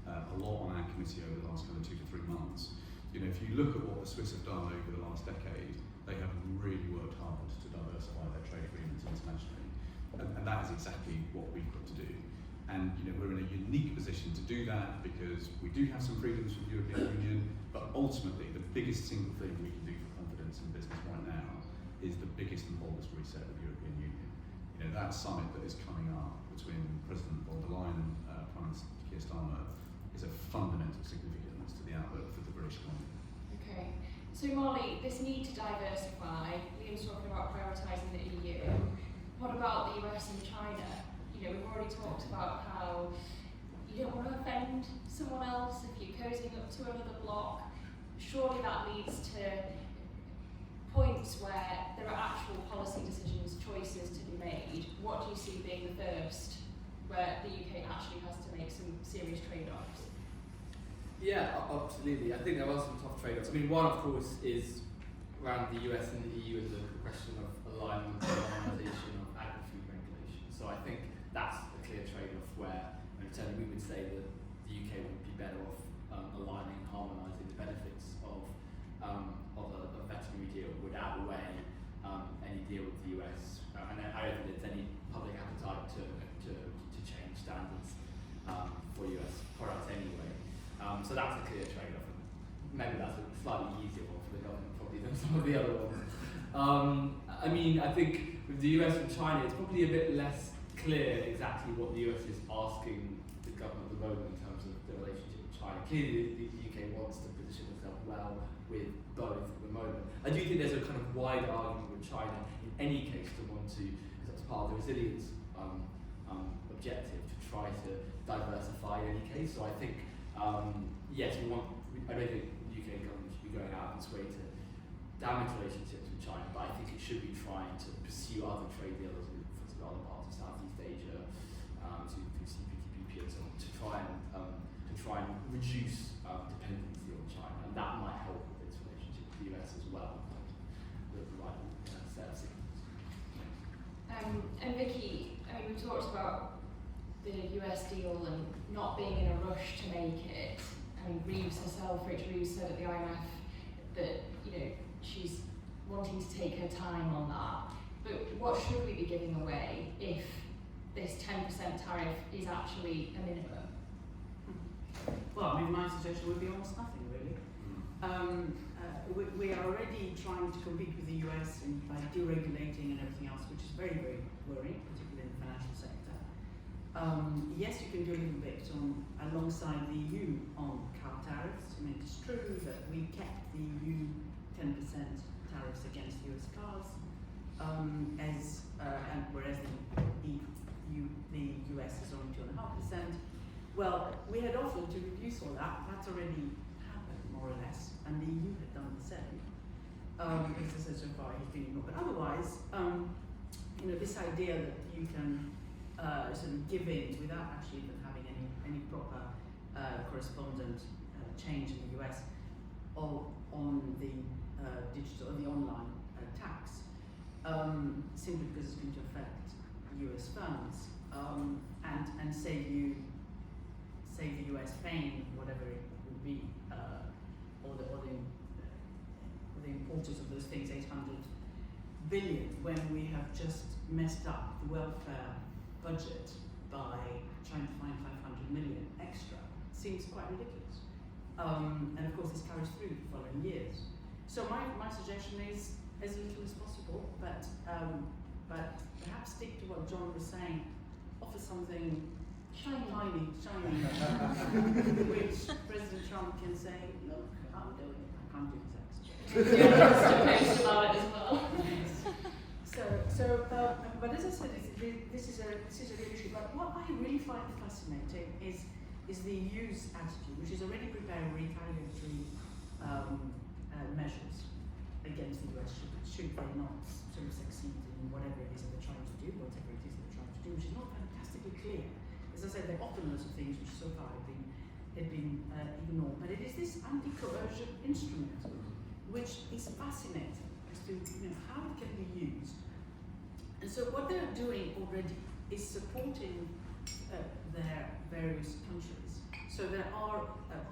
a lot on our committee over the last kind of 2 to 3 months. If you look at what the Swiss have done over the last decade, they have really worked hard to diversify their trade agreements internationally, and that is exactly what we've got to do. And we're in a unique position to do that because we do have some freedoms from the European Union, but ultimately the biggest single thing we can do for confidence in business right now is the biggest and boldest reset of the European Union. That summit that is coming up between President von der Leyen and Prime Minister Keir Starmer is of fundamental significance to the outlook for the British economy. Okay, so Molly, this need to diversify, Liam's talking about prioritising the EU. What about the US and China? We've already talked about how you don't want to offend someone else if you're cozying up to another bloc. Surely that leads to points where there are actual policy decisions, choices to be made. What do you see being the first where the UK actually has to make some serious trade-offs? Yeah, absolutely. I think there are some tough trade-offs. One, of course, is around the US and the EU and the question of alignment and harmonisation of agri-food regulation. So I think that's a clear trade-off where certainly we would say that the UK would be better off aligning and harmonising the benefits of a veterinary deal would outweigh any deal with the US. And I don't think there's any public appetite to change standards for US products anyway. So that's a clear trade-off. And maybe that's a slightly easier one for the government probably than some of the other ones. I think with the US and China, it's probably a bit less clear exactly what the US is asking the government at the moment in terms of the relationship with China. Clearly, the UK wants to position itself well with both at the moment. I do think there's a kind of wide argument with China in any case to want to, because that's part of the resilience objective, to try to diversify in any case. So I think, yes, I don't think the UK government should be going out and its way to damage relationships with China, but I think it should be trying to pursue other trade deals with other parts of Southeast Asia, through CPTPP and so on, to try and reduce dependency on China, and that might help with its relationship with the US as well. The right set of signals. And Vicky, we talked about the US deal and not being in a rush to make it. Reeves herself, Rachel Reeves, said at the IMF that she's wanting to take her time on that. But what should we be giving away if this 10% tariff is actually a minimum? Well, my suggestion would be almost nothing, really. We are already trying to compete with the US by deregulating and everything else, which is very, very worrying, particularly in the financial sector. Yes, you can do a little bit alongside the EU on car tariffs. It's true that we kept the EU 10% tariffs against US cars, whereas the US is only 2.5%. Well, we had offered to reduce all that. That's already happened, more or less, and the EU had done the same. Because so far he's been ignored. But otherwise, this idea that you can sort of give in without actually even having any proper correspondent change in the US on the digital, the online tax, simply because it's going to affect US firms and save the US paying whatever it would be, or the importers of those things 800 billion, when we have just messed up the welfare budget by trying to find 500 million extra. Seems quite ridiculous. And of course this carries through the following years. So my suggestion is as little as possible, but perhaps stick to what John was saying, offer something shiny, which President Trump can say, look, I'm doing it. I can't do the text. Yeah, about it as well. But as I said, this is a real issue. But what I really find fascinating is the EU's attitude, which is already preparing retaliatory measures against the US should they not sort of succeed in whatever it is that they're trying to do, whatever it is they're trying to strategy which is not fantastically clear. As I said, there are often lots of things which so far have been ignored, but it is this anti-coercion instrument which is fascinating as to how it can be used. And so what they're doing already is supporting their various countries. So there are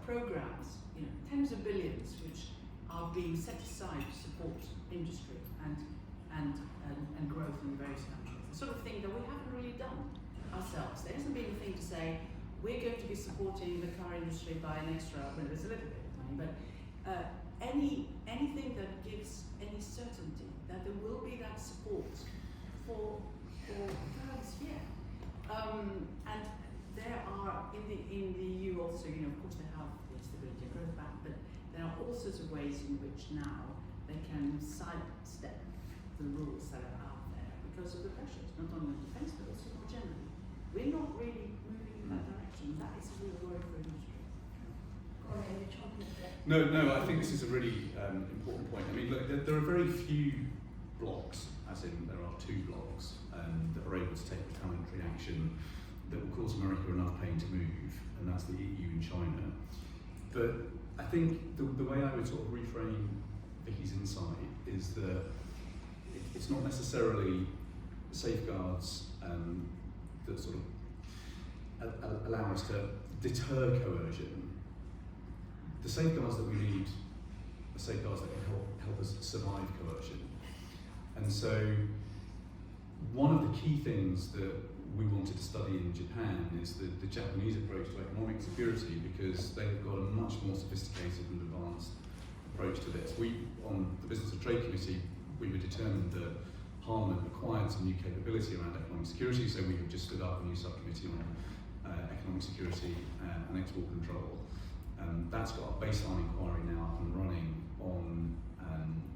programs, tens of billions, which are being set aside to support industry and growth in various countries. The sort of thing that we haven't really done ourselves. There hasn't been a thing to say, we're going to be supporting the car industry by an extra, well, there's a little bit of money, but anything that gives any certainty that there will be that support for this year. And there are, in the EU also, of course they have the Stability and Growth Pact, but there are all sorts of ways in which now they can sidestep the rules that are out there because of the pressures, not only on defence but also more generally. We're not really moving in that direction. That is a real worry for industry. No, I think this is a really important point. I mean, look, there are very few blocs, as in there are two blocs, that are able to take retaliatory action that will cause America enough pain to move, and that's the EU and China. But I think the way I would sort of reframe Vicky's insight is that it's not necessarily safeguards that sort of allow us to deter coercion. The safeguards that we need are safeguards that can help us survive coercion. And so one of the key things that we wanted to study in Japan is the Japanese approach to economic security, because they've got a much more sophisticated and advanced approach to this. We, on the Business and Trade Committee, we were determined that Parliament required some new capability around economic security, so we have just stood up a new subcommittee on economic security and export control. That's got a baseline inquiry now up and running on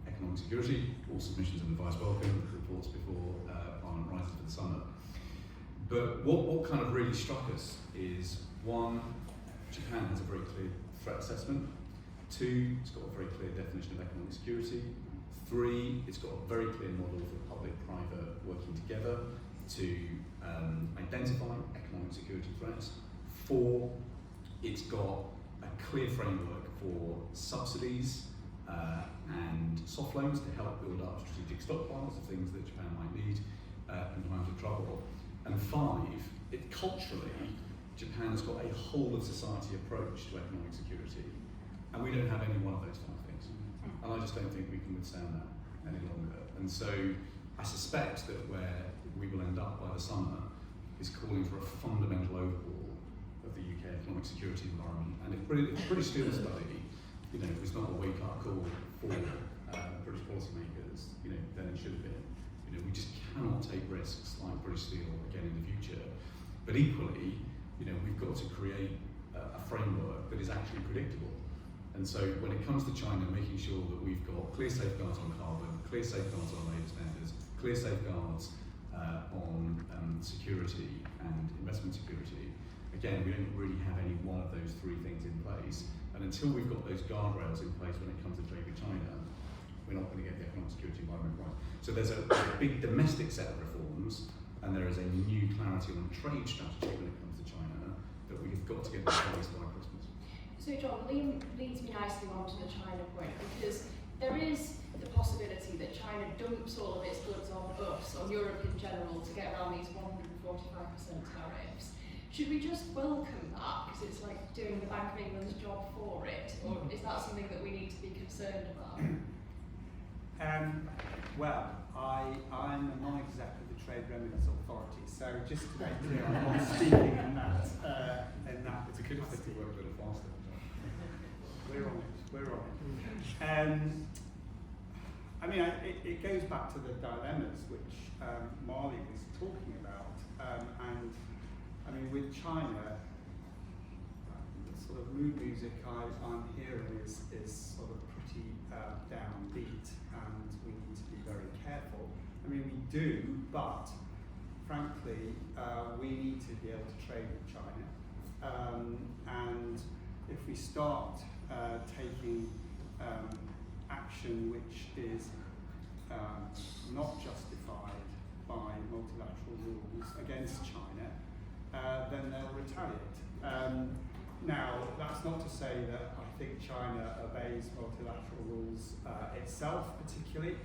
economic security. All submissions and advice welcome, reports before Parliament rises for the summer. But what kind of really struck us is, one, Japan has a very clear threat assessment. Two, it's got a very clear definition of economic security. Three, it's got a very clear model for public-private working together to identify economic security threats. Four, it's got a clear framework for subsidies and soft loans to help build up strategic stockpiles of things that Japan might need in times of trouble. And five, culturally, Japan has got a whole of society approach to economic security, and we don't have any one of those five things. And I just don't think we can withstand that any longer. And so I suspect that where we will end up by the summer is calling for a fundamental overhaul of the UK economic security environment. And if the British Steel study, was not a wake-up call for British policymakers, then it should have been. We just cannot take risks like British Steel again in the future. But equally, we've got to create a framework that is actually predictable. And so when it comes to China, making sure that we've got clear safeguards on carbon, clear safeguards on labour standards, clear safeguards on security and investment security. Again, we don't really have any one of those three things in place. And until we've got those guardrails in place when it comes to trade with China, we're not going to get the economic security environment right. So there's a big domestic set of reforms, and there is a new clarity on trade strategy when it comes to China that we have got to get in place by Christmas. So John, leads me nicely on to the China point, because there is the possibility that China dumps all of its goods on us, on Europe in general, to get around these 145% tariffs. Should we just welcome that because it's like doing the Bank of England's job for it, or is that something that we need to be concerned about? Well, I'm a non-exec of the Trade Remedies Authority, so just to make clear, I'm not speaking in that. It's a good thing to work a little faster. We're on it. I mean, it goes back to the dilemmas which Marley was talking about, and I mean, with China, the sort of mood music I'm hearing is sort of pretty downbeat, and we need to be very careful. I mean, we do, but frankly, we need to be able to trade with China, and if we start taking action which is not justified by multilateral rules against China, then they'll retaliate. Now, that's not to say that I think China obeys multilateral rules itself particularly,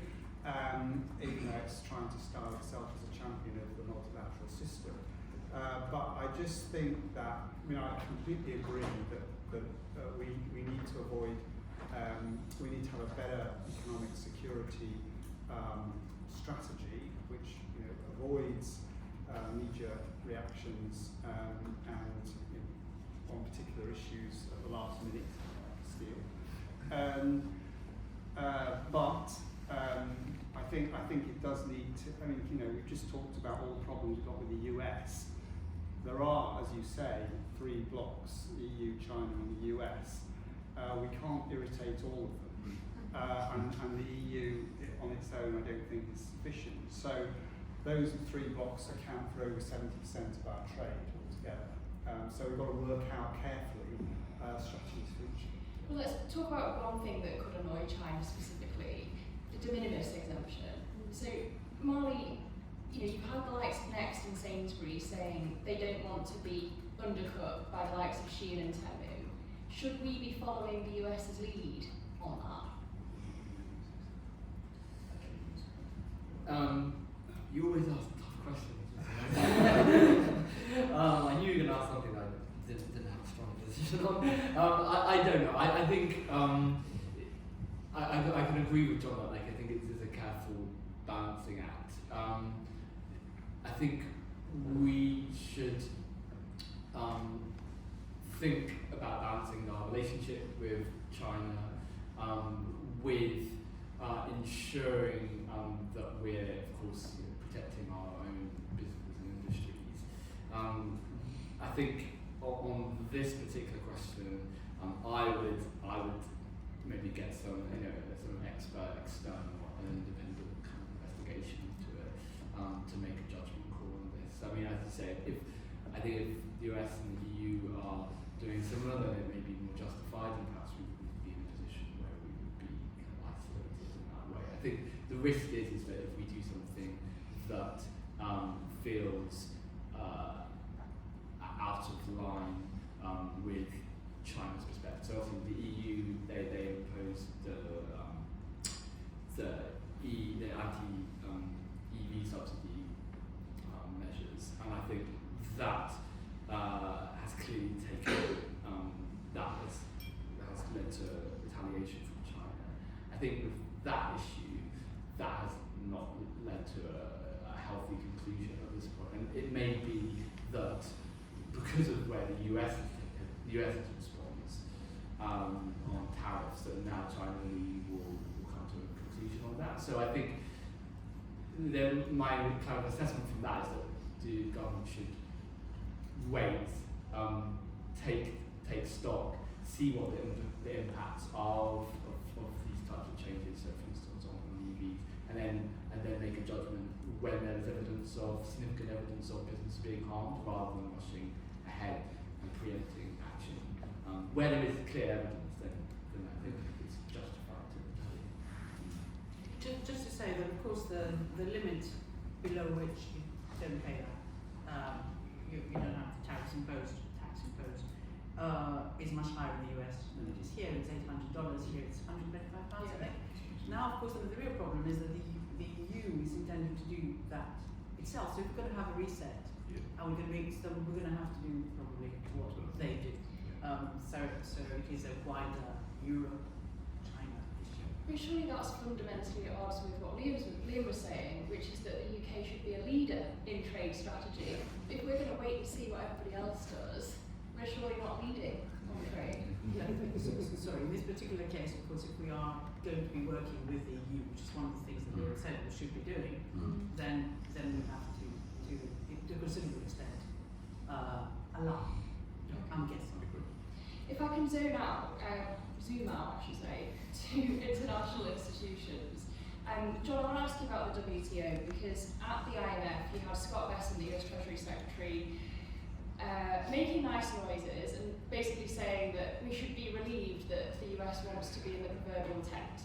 even though it's trying to style itself as a champion of the multilateral system. But I just think that, I completely agree that we need to avoid, we need to have a better economic security strategy, which avoids knee-jerk reactions and on particular issues at the last minute, steel. But I think it does need to. We've just talked about all the problems we've got with the US. There are, as you say, 3 blocks: EU, China, and the US. We can't irritate all of them, and the EU on its own, I don't think, is sufficient. So those 3 blocks account for over 70% of our trade altogether. So we've got to work out carefully strategies for each. Well, let's talk about one thing that could annoy China specifically, the de minimis exemption. So, Molly, you've had the likes of Next and Sainsbury's saying they don't want to be undercut by the likes of Shein and Temu. Should we be following the US's lead on that? You always ask tough questions. I knew you were going to ask something I didn't have a strong position on. I don't know. I think I can agree with John that I think it's a careful balancing act. I think we should think about balancing our relationship with China with ensuring that we're, of course, protecting our own businesses and industries. I think on this particular question, I would maybe get some expert, external, and independent kind of investigation into it to make a judgment call on this. As you say, I think if the US and the EU are doing similar, then it may be more justified, and perhaps we would be in a position where we would be kind of isolated in that way. I think the risk is that if we do something that feels out of line with China's perspective. So obviously the EU, they imposed the anti-EV subsidy measures, and I think that has clearly taken, that has led to retaliation from China. I think with that issue, that has not led to a healthy conclusion at this point, and it may be that because of where the US has response on tariffs, that now China and the EU will come to a conclusion on that. So I think my kind of assessment from that is that the government should wait, take stock, see what the impacts of these types of changes, so for instance on EVs, and then make a judgment when there is significant evidence of business being harmed, rather than rushing ahead and preempting action. Where there is clear evidence, then I think it's justified to retaliate. Just to say that, of course, the limit below which you don't pay that, you don't have the tax imposed, is much higher in the US than it is here. It's $800, here it's £125, I think. Now, of course, the real problem is that the EU is intending to do that itself. So if we're going to have a reset, and we're going to have to do probably what they do. So it is a wider Europe-China issue. But surely that's fundamentally at odds with what Liam was saying, which is that the UK should be a leader in trade strategy. If we're going to wait and see what everybody else does, we're surely not leading on trade. Yeah, sorry, in this particular case, of course, if we are going to be working with the EU, which is one of the things that Liam said we should be doing, then we have to a considerable extent, allow. I'm guessing. If I can zoom out, I should say, to international institutions. John, I want to ask you about the WTO, because at the IMF you had Scott Bessent, the US Treasury Secretary, making nice noises and basically saying that we should be relieved that the US wants to be in the proverbial tent,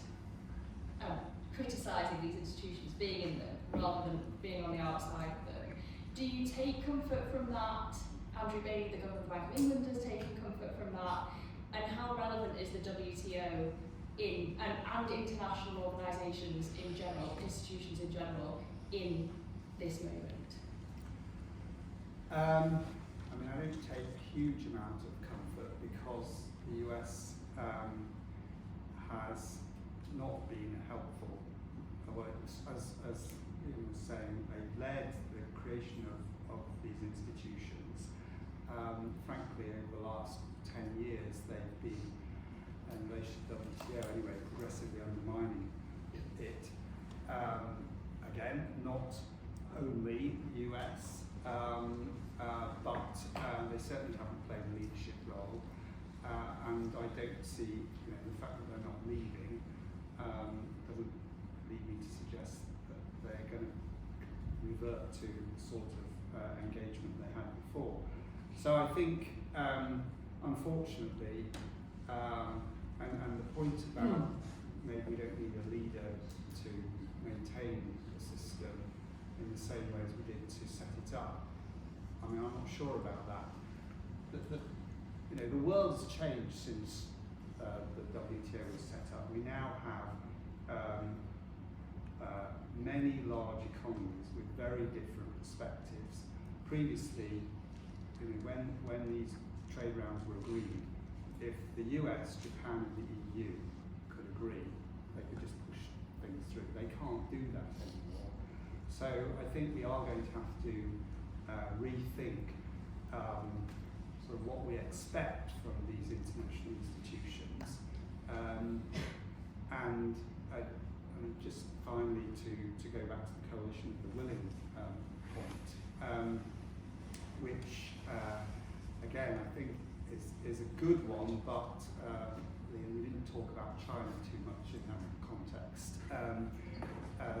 criticising these institutions being in them. rather than being on the outside of them. Do you take comfort from that? Andrew Bailey, the Governor of the Bank of England, has taken comfort from that. And how relevant is the WTO and international organisations in general, institutions in general, in this moment? I mean, I don't take a huge amount of comfort because the US has not been helpful. Well, as Ian was saying, they led the creation of these institutions. Frankly, over the last 10 years, they've been, in relation to WTO anyway, progressively undermining it. Again, not only the US, but they certainly haven't played a leadership role. And I don't see, the fact that they're not leaving doesn't lead me to suggest that they're going to revert to the sort of engagement they had before. So I think, unfortunately, and the point about maybe we don't need a leader to maintain the system in the same way as we did to set it up. I mean, I'm not sure about that. The world has changed since the WTO was set up. We now have many large economies with very different perspectives. Previously, when these trade rounds were agreed, if the US, Japan, and the EU could agree, they could just push things through. They can't do that anymore. So I think we are going to have to rethink sort of what we expect from these international institutions. And just finally to go back to the coalition of the willing point, which again I think is a good one, but we didn't talk about China too much in that context.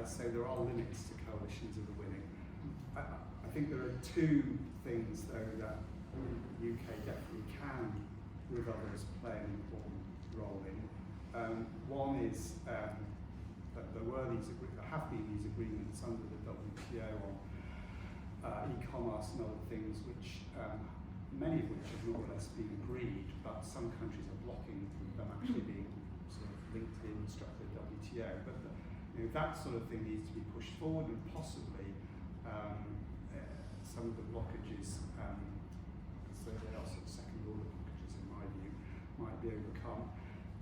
So there are limits to coalitions of the willing. I think there are two things though that the UK definitely can, with others, play an important role in. One is that there have been these agreements under the WTO on e-commerce and other things, which many of which have more or less been agreed, but some countries are blocking them actually being sort of linked to the infrastructure of the WTO. But that sort of thing needs to be pushed forward, and possibly some of the blockages, so they are sort of second order blockages in my view, might be overcome.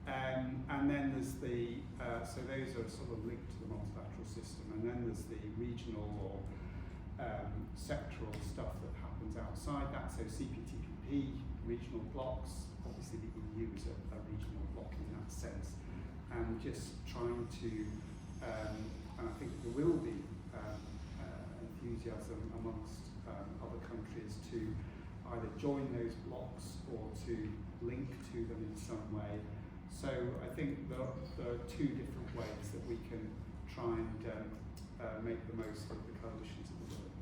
And then there's the, so those are sort of linked to the multilateral system, and then there's the regional or sectoral stuff that happens outside that, so CPTPP, regional blocks, obviously the EU is a regional bloc in that sense, and just trying to, and I think there will be enthusiasm amongst other countries to either join those blocks or to link to them in some way. So I think there are two different ways that we can try and make the most of the coalitions of the willing.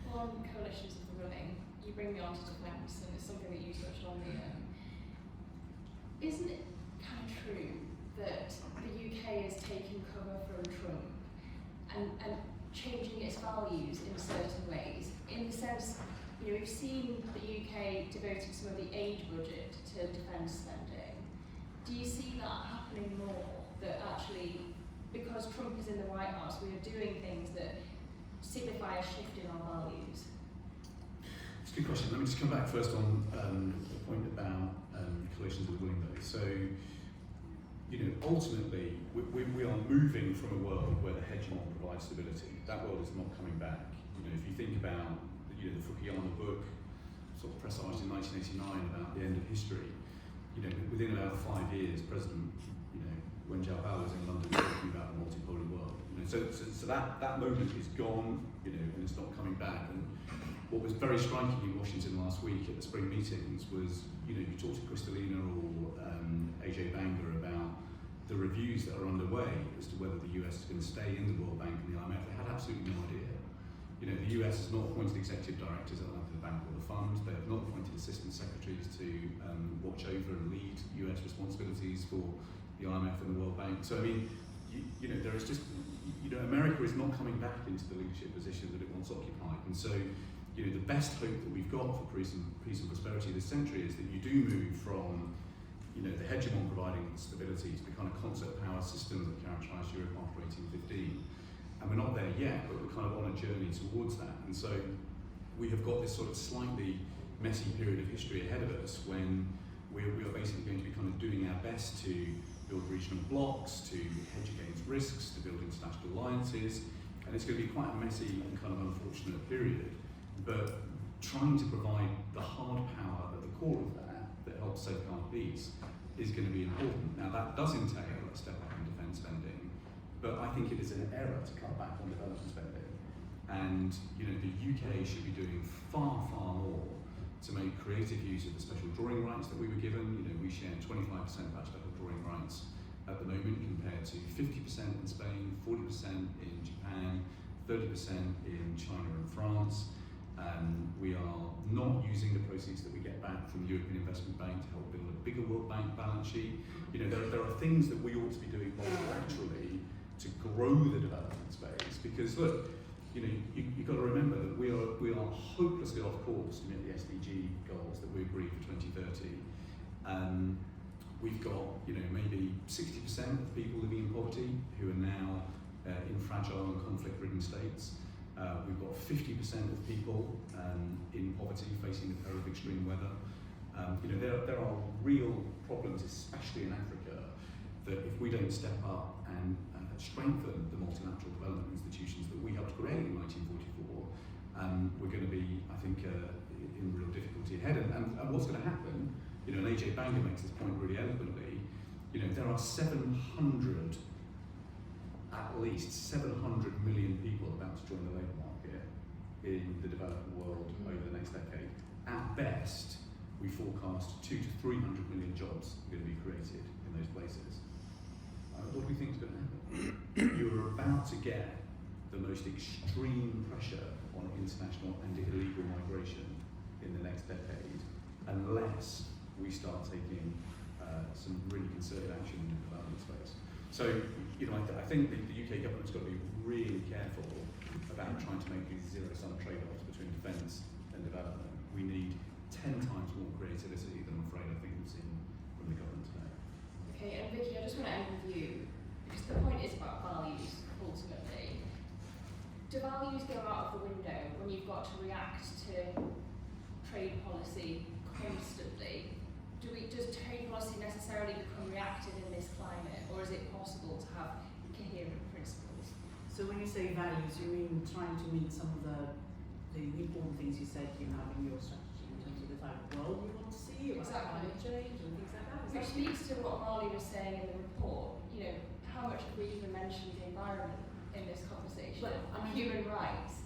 Well, on coalitions of the willing, you bring me on to defence, and it's something that you touched on there. Isn't it kind of true that the UK is taking cover from Trump and changing its values in certain ways? In the sense, we've seen the UK devoting some of the aid budget to defence spending. Do you see that happening more? That actually, because Trump is in the White House, we are doing things that signify a shift in our values? It's a good question. Let me just come back first on the point about coalitions of the willing though. So, ultimately, we are moving from a world where the hegemon provides stability. That world is not coming back. If you think about the Fukuyama book, sort of presaged in 1989 about the end of history, within about 5 years, President, when Jiabao was in London talking about a multipolar world, so that moment is gone, and it's not coming back. And what was very striking in Washington last week at the spring meetings was, you talk to Kristalina or AJ Banga about the reviews that are underway as to whether the US is going to stay in the World Bank and the IMF. They had absolutely no idea. The US has not appointed executive directors at the Bank or the Fund. They have not appointed assistant secretaries to watch over and lead US responsibilities for the IMF and the World Bank. So, there is just America is not coming back into the leadership position that it once occupied, and so the best hope that we've got for peace and prosperity this century is that you do move from the hegemon providing stability to the kind of concert power system that characterised Europe after 1815. And we're not there yet, but we're kind of on a journey towards that. And so we have got this sort of slightly messy period of history ahead of us when we are basically going to be kind of doing our best to build regional blocks, to hedge against risks, to build international alliances. And it's going to be quite a messy and kind of unfortunate period. But trying to provide the hard power at the core of that helps safeguard peace is going to be important. Now that does entail a step up in defence spending, but I think it is an error to cut back on development spending. And the UK should be doing far, far more to make creative use of the special drawing rights that we were given. We share 25% of our special drawing rights at the moment compared to 50% in Spain, 40% in Japan, 30% in China and France. We are not using the proceeds that we get back from the European Investment Bank to help build a bigger World Bank balance sheet. There are things that we ought to be doing multilaterally to grow the development space, because look, you've got to remember that we are hopelessly off course to meet the SDG goals that we agreed for 2030. We've got maybe 60% of people living in poverty who are now in fragile and conflict-ridden states. We've got 50% of people in poverty facing the peril of extreme weather. There are real problems, especially in Africa, that if we don't step up and strengthen the multilateral development institutions that we helped create in 1944, we're going to be, I think, in real difficulty ahead. And what's going to happen, and AJ Banger makes this point really eloquently, there are at least 700 million people about to join the labour market in the developing world over the next decade. At best, we forecast 200 to 300 million jobs are going to be created in those places. What do we think is going to happen? You're about to get the most extreme pressure on international and illegal migration in the next decade, unless we start taking some really concerted action in the development space. So, I think the UK government's got to be really careful about trying to make these zero-sum trade-offs between defence and development. We need 10 times more creativity than I'm afraid I think we've seen from the government today. Okay, and Vicky, I just want to end with you, because the point is about values, ultimately. Do values go out of the window when you've got to react to trade policy constantly? Does trade policy necessarily become reactive in this climate, or is it possible to have coherent principles? So when you say values, you mean trying to meet some of the important things you said you have in your strategy in terms of the type of world you want to see, about climate change and things like that? Which speaks to what Marley was saying in the report. How much have we even mentioned the environment in this conversation? Well, human rights,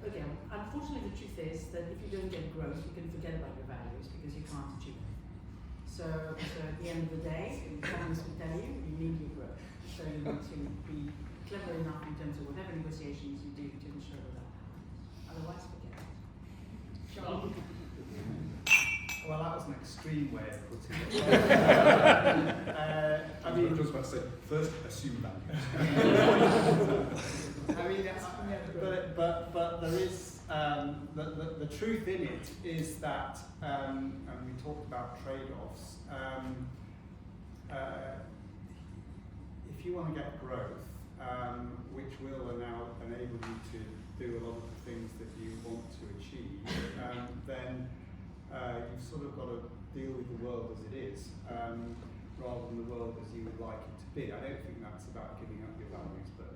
Okay, unfortunately the truth is that if you don't get growth, you can forget about your values because you can't achieve them. So at the end of the day, economists will tell you, you need your growth. So you need to be clever enough in terms of whatever negotiations you do to ensure that happens. Otherwise, forget it. John? Well, that was an extreme way of putting it. I was just about to say, first, assume values. But there is the truth in it is that, and we talked about trade-offs. If you want to get growth, which will enable you to do a lot of the things that you want to achieve, then you've sort of got to deal with the world as it is, rather than the world as you would like it to be. I don't think that's about giving up your values, but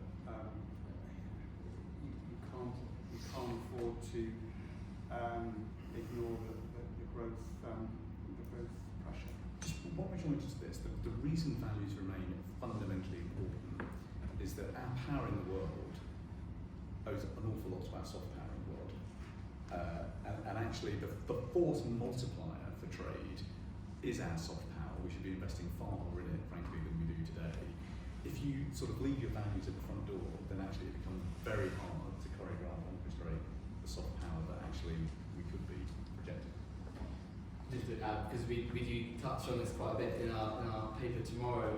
you can't afford to ignore the growth pressure. Just one more joint to this. The reason values remain fundamentally important is that our power in the world owes an awful lot to our soft power in the world. And actually the force multiplier for trade is our soft power. We should be investing far more in it, frankly, than we do today. If you sort of leave your values at the front door, then actually it becomes very hard to choreograph and orchestrate the soft power that actually we could be projecting. Just to add, because we do touch on this quite a bit in our paper tomorrow,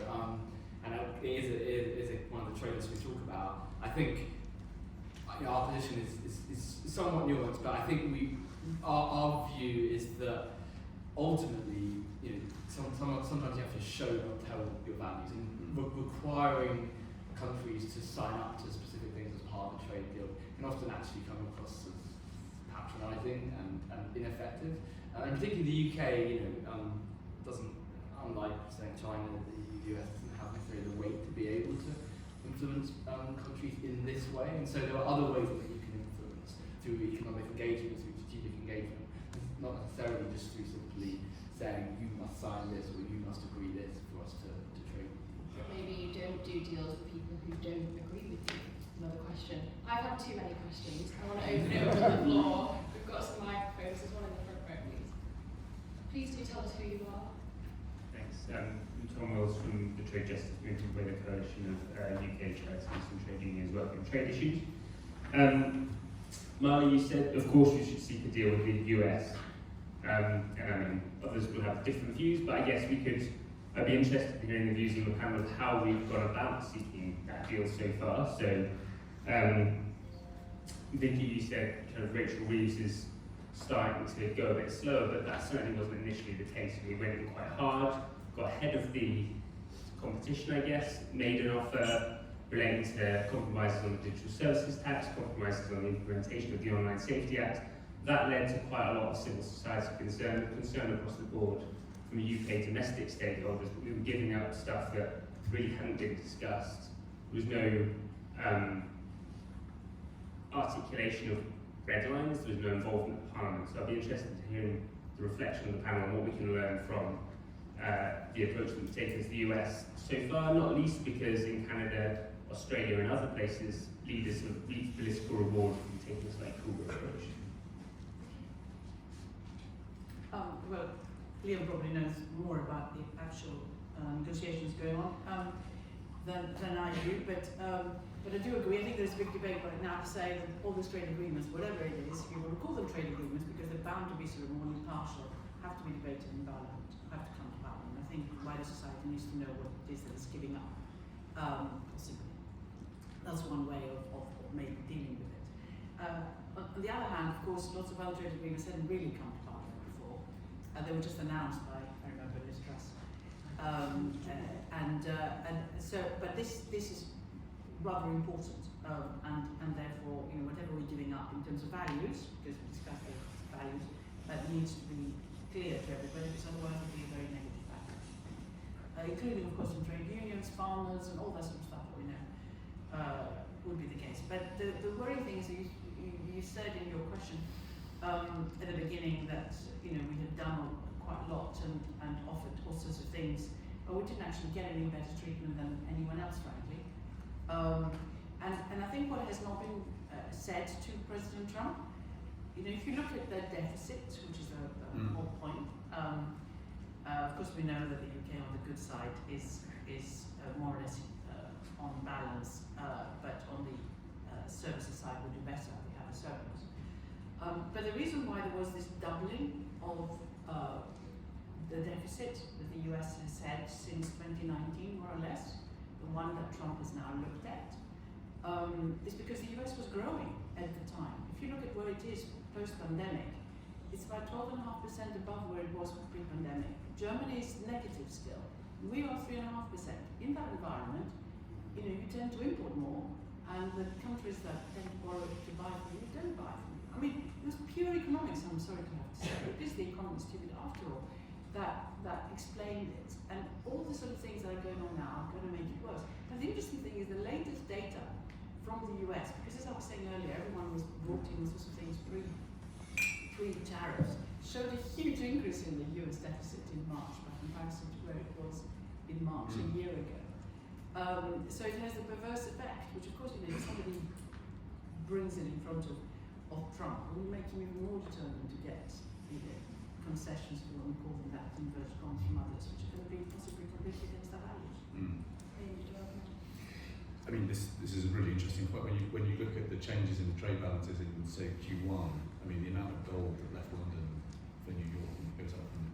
and it is one of the trade-offs we talk about. I think our position is somewhat nuanced, but I think our view is that ultimately, sometimes you have to show and tell your values, and requiring countries to sign up to specific things as part of a trade deal can often actually come across as patronising and ineffective. And particularly the UK, doesn't, unlike saying China, the US doesn't have necessarily the weight to be able to influence countries in this way. And so there are other ways that you can influence through economic engagement, through strategic engagement, not necessarily just through simply saying you must sign this or you must agree this for us to trade. Maybe you don't do deals with people who don't agree with you. Another question. I've had too many questions. I want to open it up to the floor. We've got some microphones. There's one in the front row, please. Please do tell us who you are. Thanks. I'm Tom Wells from the Trade Justice Movement, with a coalition of UK charities and trade unions working on trade issues. Marley, you said, of course, we should seek a deal with the US. And I mean, others will have different views, but I guess I'd be interested in hearing the views of the panel of how we've gone about seeking that deal so far. So, Vicky, you said kind of Rachel Reeves is starting to go a bit slower, but that certainly wasn't initially the case. We went in quite hard, got ahead of the competition, I guess, made an offer relating to compromises on the digital services tax, compromises on the implementation of the Online Safety Act. That led to quite a lot of civil society concern across the board from UK domestic stakeholders, but we were giving out stuff that really hadn't been discussed. There was no articulation of red lines, there was no involvement of Parliament. So I'd be interested in hearing the reflection of the panel on what we can learn from the approach that we've taken to the US so far, not least because in Canada, Australia and other places, leaders have reaped political reward from taking this like cooler approach. Well, Liam probably knows more about the actual negotiations going on than I do, but I do agree. I think there's a big debate right now to say that all these trade agreements, whatever it is, you want to call them trade agreements because they're bound to be sort of more impartial, have to be debated in Parliament, have to come to Parliament. I think wider society needs to know what it is that it's giving up. Possibly. That's one way of maybe dealing with it. On the other hand, of course, lots of other trade agreements hadn't really come to Parliament before. They were just announced by, I remember, Liz Truss. But this is rather important, and therefore, whatever we're giving up in terms of values, because we discussed the values, needs to be clear to everybody, because otherwise it will be a very negative backlash. Including, of course, from trade unions, farmers, and all that sort of stuff that we know would be the case. But the worrying thing is that you said in your question at the beginning that we had done quite a lot and offered all sorts of things, but we didn't actually get any better treatment than anyone else, frankly. And I think what has not been said to President Trump, if you look at the deficit, which is the whole point, of course we know that the UK on the good side is more or less on balance, but on the services side we do better, we have a surplus. But the reason why there was this doubling of the deficit that the US has had since 2019, more or less, the one that Trump has now looked at, is because the US was growing at the time. If you look at where it is post-pandemic, it's about 12.5% above where it was pre-pandemic. Germany is negative still. We are 3.5%. In that environment, you tend to import more, and the countries that tend to borrow to buy from you don't buy from you. I mean, it was pure economics, I'm sorry to have to say. It is the economy stupid after all that explained it. And all the sort of things that are going on now are going to make it worse. But the interesting thing is the latest data from the US, because as I was saying earlier, everyone was brought in sorts of things pre-tariffs, showed a huge increase in the US deficit in March by comparison to where it was in March a year ago. So it has a perverse effect, which of course, if somebody brings it in front of Trump, it will make him even more determined to get concessions, if you want to call them that, inverted commas from others, which are going to be possibly completely against their values. I mean, this is a really interesting point. When you look at the changes in the trade balances in, say, Q1, I mean, the amount of gold that left London for New York goes up from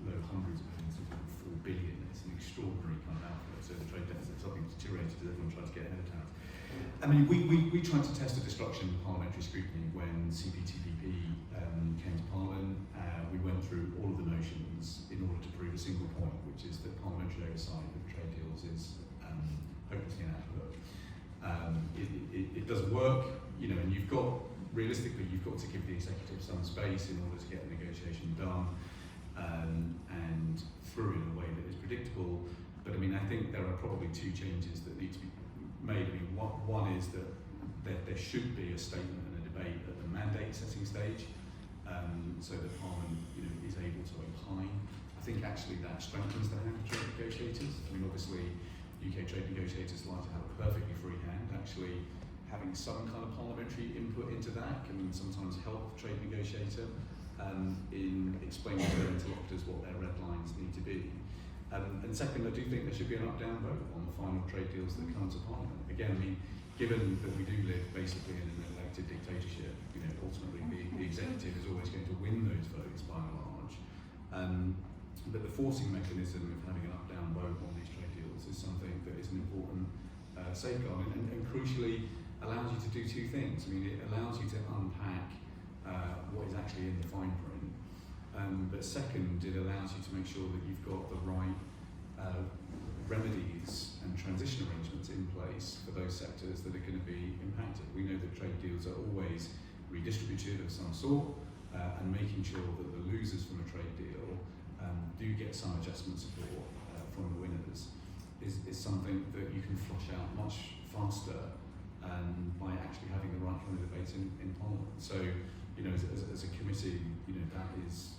low hundreds of millions to 4 billion. It's an extraordinary kind of outflow. So the trade because everyone tried to get ahead of tariffs. I mean, we tried to test the destruction of parliamentary scrutiny when CPTPP came to Parliament. We went through all of the motions in order to prove a single point, which is that parliamentary oversight of trade deals is hopelessly inadequate. It doesn't work, you know, and realistically, you've got to give the executive some space in order to get the negotiation done and through in a way that is predictable. But I mean, I think there are probably two changes that need to be made. I mean, one is that there should be a statement and a debate at the mandate setting stage, so that Parliament, you know, is able to opine. I think actually that strengthens the hand of trade negotiators. I mean, obviously, UK trade negotiators like to have a perfectly free hand. Actually, having some kind of parliamentary input into that can sometimes help the trade negotiator in explaining to their interlocutors what their red lines need to be. And second, I do think there should be an up-down vote on the final trade deals that come to Parliament. Again, I mean, given that we do live basically in an elected dictatorship, you know, ultimately the executive is always going to win those votes by and large. But the forcing mechanism of having an up-down vote on these trade deals is something that is an important safeguard and crucially allows you to do two things. I mean, it allows you to unpack what is actually in the fine print. But second, it allows you to make sure that you've got the right remedies and transition arrangements in place for those sectors that are going to be impacted. We know that trade deals are always redistributive of some sort, and making sure that the losers from a trade deal do get some adjustment support from the winners is something that you can flush out much faster by actually having the right kind of debate in Parliament. So, you know, as a committee, you know, that is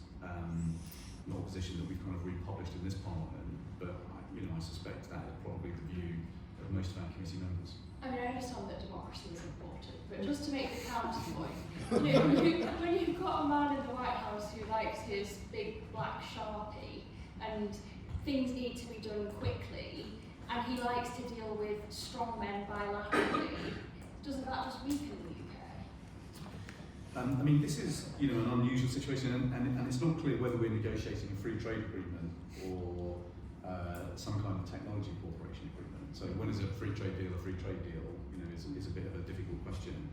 not a position that we've kind of republished in this Parliament, but I suspect that is probably the view of most of our committee members. I mean, I understand that democracy is important, but just to make the counterpoint, you know, when you've got a man in the White House who likes his big black Sharpie and things need to be done quickly, and he likes to deal with strong men bilaterally, doesn't that just weaken the UK? I mean, this is, you know, an unusual situation, and it's not clear whether we're negotiating a free trade agreement or some kind of technology cooperation agreement. So when is a free trade deal, you know, is a bit of a difficult question.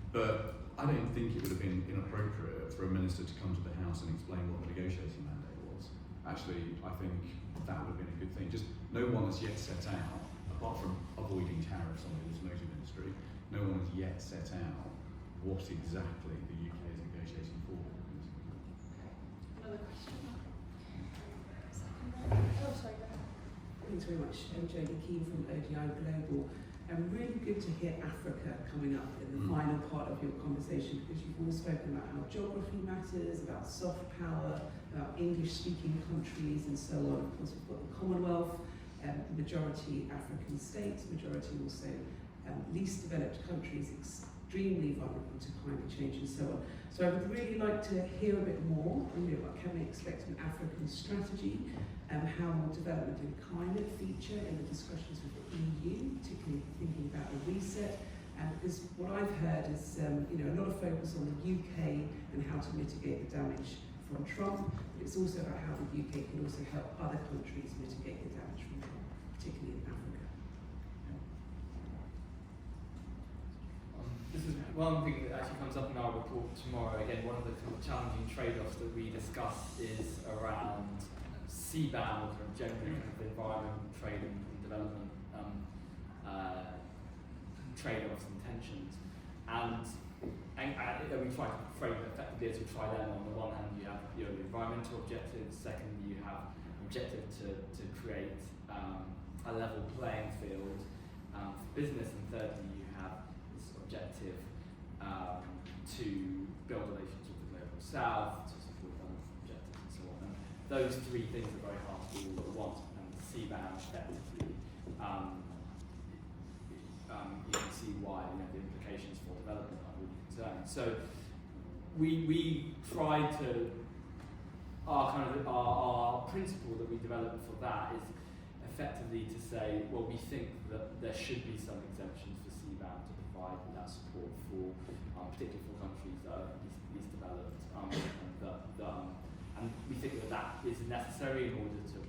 But I don't think it would have been inappropriate for a minister to come to the House and explain what the negotiating mandate was. Actually, I think that would have been a good thing. Just no one has yet set out, apart from avoiding tariffs on the automotive industry, no one has yet set out what exactly the UK is negotiating for. Another question? Oh, sorry, go ahead. Thanks very much. I'm Jodie Keane from ODI Global. Really good to hear Africa coming up in the final part of your conversation, because you've all spoken about how geography matters, about soft power, about English-speaking countries and so on. Of course, we've got the Commonwealth, majority African states, majority also least developed countries, extremely vulnerable to climate change and so on. So I would really like to hear a bit more, you know, what can we expect an African strategy, how will development and climate feature in the discussions with the EU, particularly thinking about a reset, because what I've heard is you know, a lot of focus on the UK and how to mitigate the damage from Trump, but it's also about how the UK can also help other countries mitigate the damage from Trump, particularly in Africa. This is one thing that actually comes up in our report tomorrow. Again, one of the kind of challenging trade-offs that we discuss is around CBAM, or kind of generally kind of environment, trade and development trade-offs and tensions. And we try to frame it effectively as a trilemma. On the one hand, you have your environmental objectives. Second, you have an objective to create a level playing field for business. And thirdly, you have this objective to build relations with the global south, to support other objectives and so on. And those three things are very hard to do all at once, and CBAM effectively, you can see why, you know, the implications for development are really concerning. So we try to, our principle that we developed for that is effectively to say, well, we think that there should be some exemptions for CBAM to provide that support for, particularly for countries that are least developed, and we think that is necessary in order to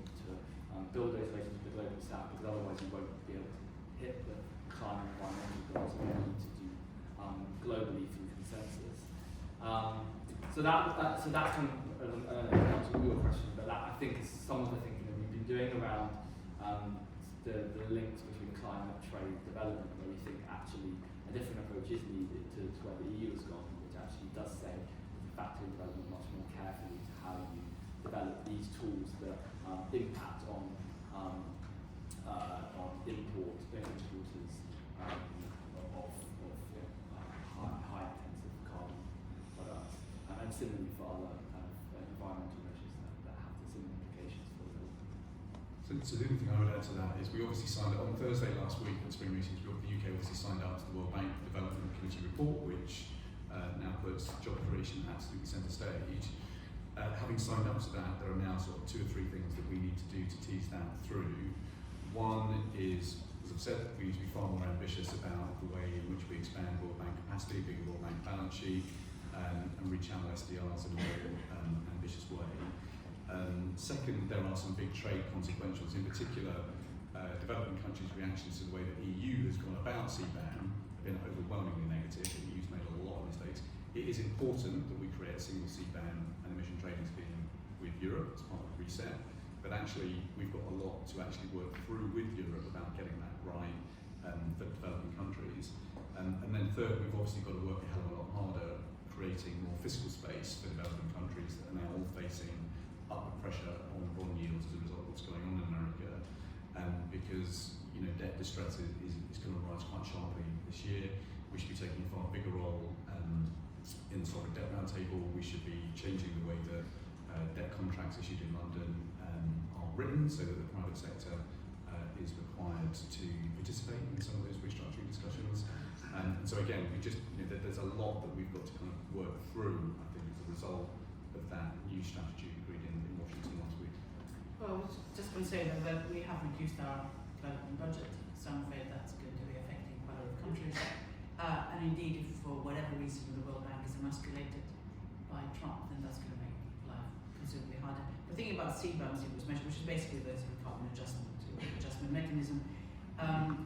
build those relations with the global south, because otherwise you won't be able to hit the climate and environmental goals that we need to do globally through consensus. So that's kind of answer all your questions, but that I think is some of the thinking that we've been doing around the links between climate, trade, development, where we think actually a different approach is needed to where the EU has gone, which actually does say factor in development much more carefully to how you develop these tools that impact on importers of high intensive carbon products, and similarly for other kind of environmental measures that have the similar implications for them. So the only thing I would add to that is we obviously signed up on Thursday last week at spring meetings. The UK obviously signed up to the World Bank Development Committee report, which now puts job creation absolutely centre stage. Having signed up to that, there are now sort of 2 or 3 things that we need to do to tease that through. One is, as I've said, we need to be far more ambitious about the way in which we expand World Bank capacity, bigger World Bank balance sheet, and rechannel SDRs in a very ambitious way. Second, there are some big trade consequentials, in particular, developing countries' reactions to the way that the EU has gone about CBAM have been overwhelmingly negative. The EU's made a lot of mistakes. It is important that we create a single CBAM and emission trading scheme with Europe as part of the reset, but actually we've got a lot to actually work through with Europe about getting that right for developing countries. And then third, we've obviously got to work a hell of a lot harder creating more fiscal space for developing countries that are now all facing upward pressure on bond yields as a result of what's going on in America. Because debt distress is going to rise quite sharply this year. We should be taking a far bigger role in the sovereign debt roundtable. We should be changing the way that debt contracts issued in London are written, so that the private sector is required to participate in some of those restructuring discussions. And so again, there's a lot that we've got to kind of work through, I think, as a result of that new strategy agreed in Washington last week. Well, I was just going to say that we have reduced our development budget, so I'm afraid that's going to be affecting quite a lot of countries. And indeed, if for whatever reason the World Bank is emasculated by Trump, then that's going to make life considerably harder. The thing about CBAMs, it was mentioned, which is basically the sort of carbon adjustment mechanism.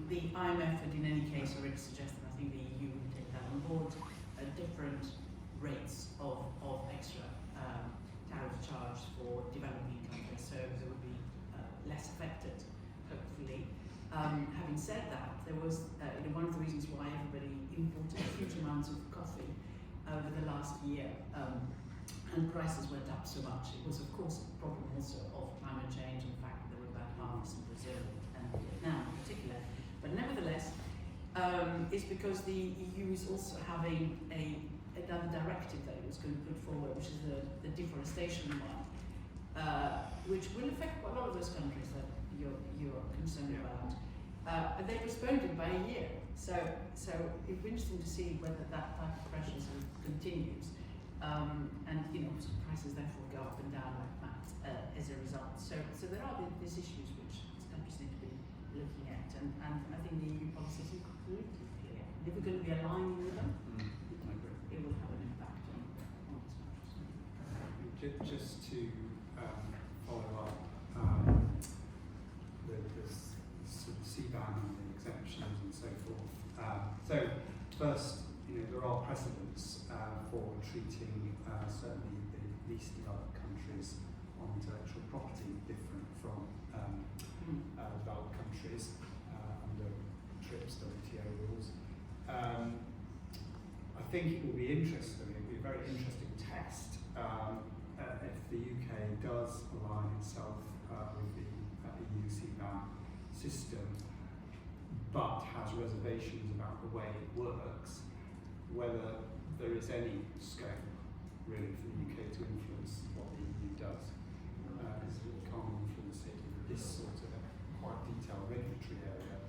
The IMF had in any case already suggested, I think the EU would take that on board, different rates of extra tariff charge for developing countries, so they would be less affected, hopefully. Having said that, there was one of the reasons why everybody imported huge amounts of coffee over the last year, and prices went up so much. It was, of course, a problem also of climate change and the fact that there were bad harvests in Brazil and Vietnam in particular. But nevertheless, it's because the EU is also having another directive that it was going to put forward, which is the deforestation one, which will affect quite a lot of those countries that you're concerned about. And they postponed it by a year. So it'll be interesting to see whether that type of pressure sort of continues. And prices therefore go up and down like that as a result. So there are these issues which countries need to be looking at, and I think the EU policy is completely clear. And if we're going to be aligning with them, it will have an impact on these countries. Just to follow up with this sort of CBAM and the exemptions and so forth. So first, there are precedents for treating certainly the least developed countries on intellectual property different from developed countries under TRIPS WTO rules. I think it will be interesting, it will be a very interesting test if the UK does align itself with the EU CBAM system, but has reservations about the way it works, whether there is any scope really for the UK to influence what the EU does, because we can't influence it in this sort of quite detailed regulatory area,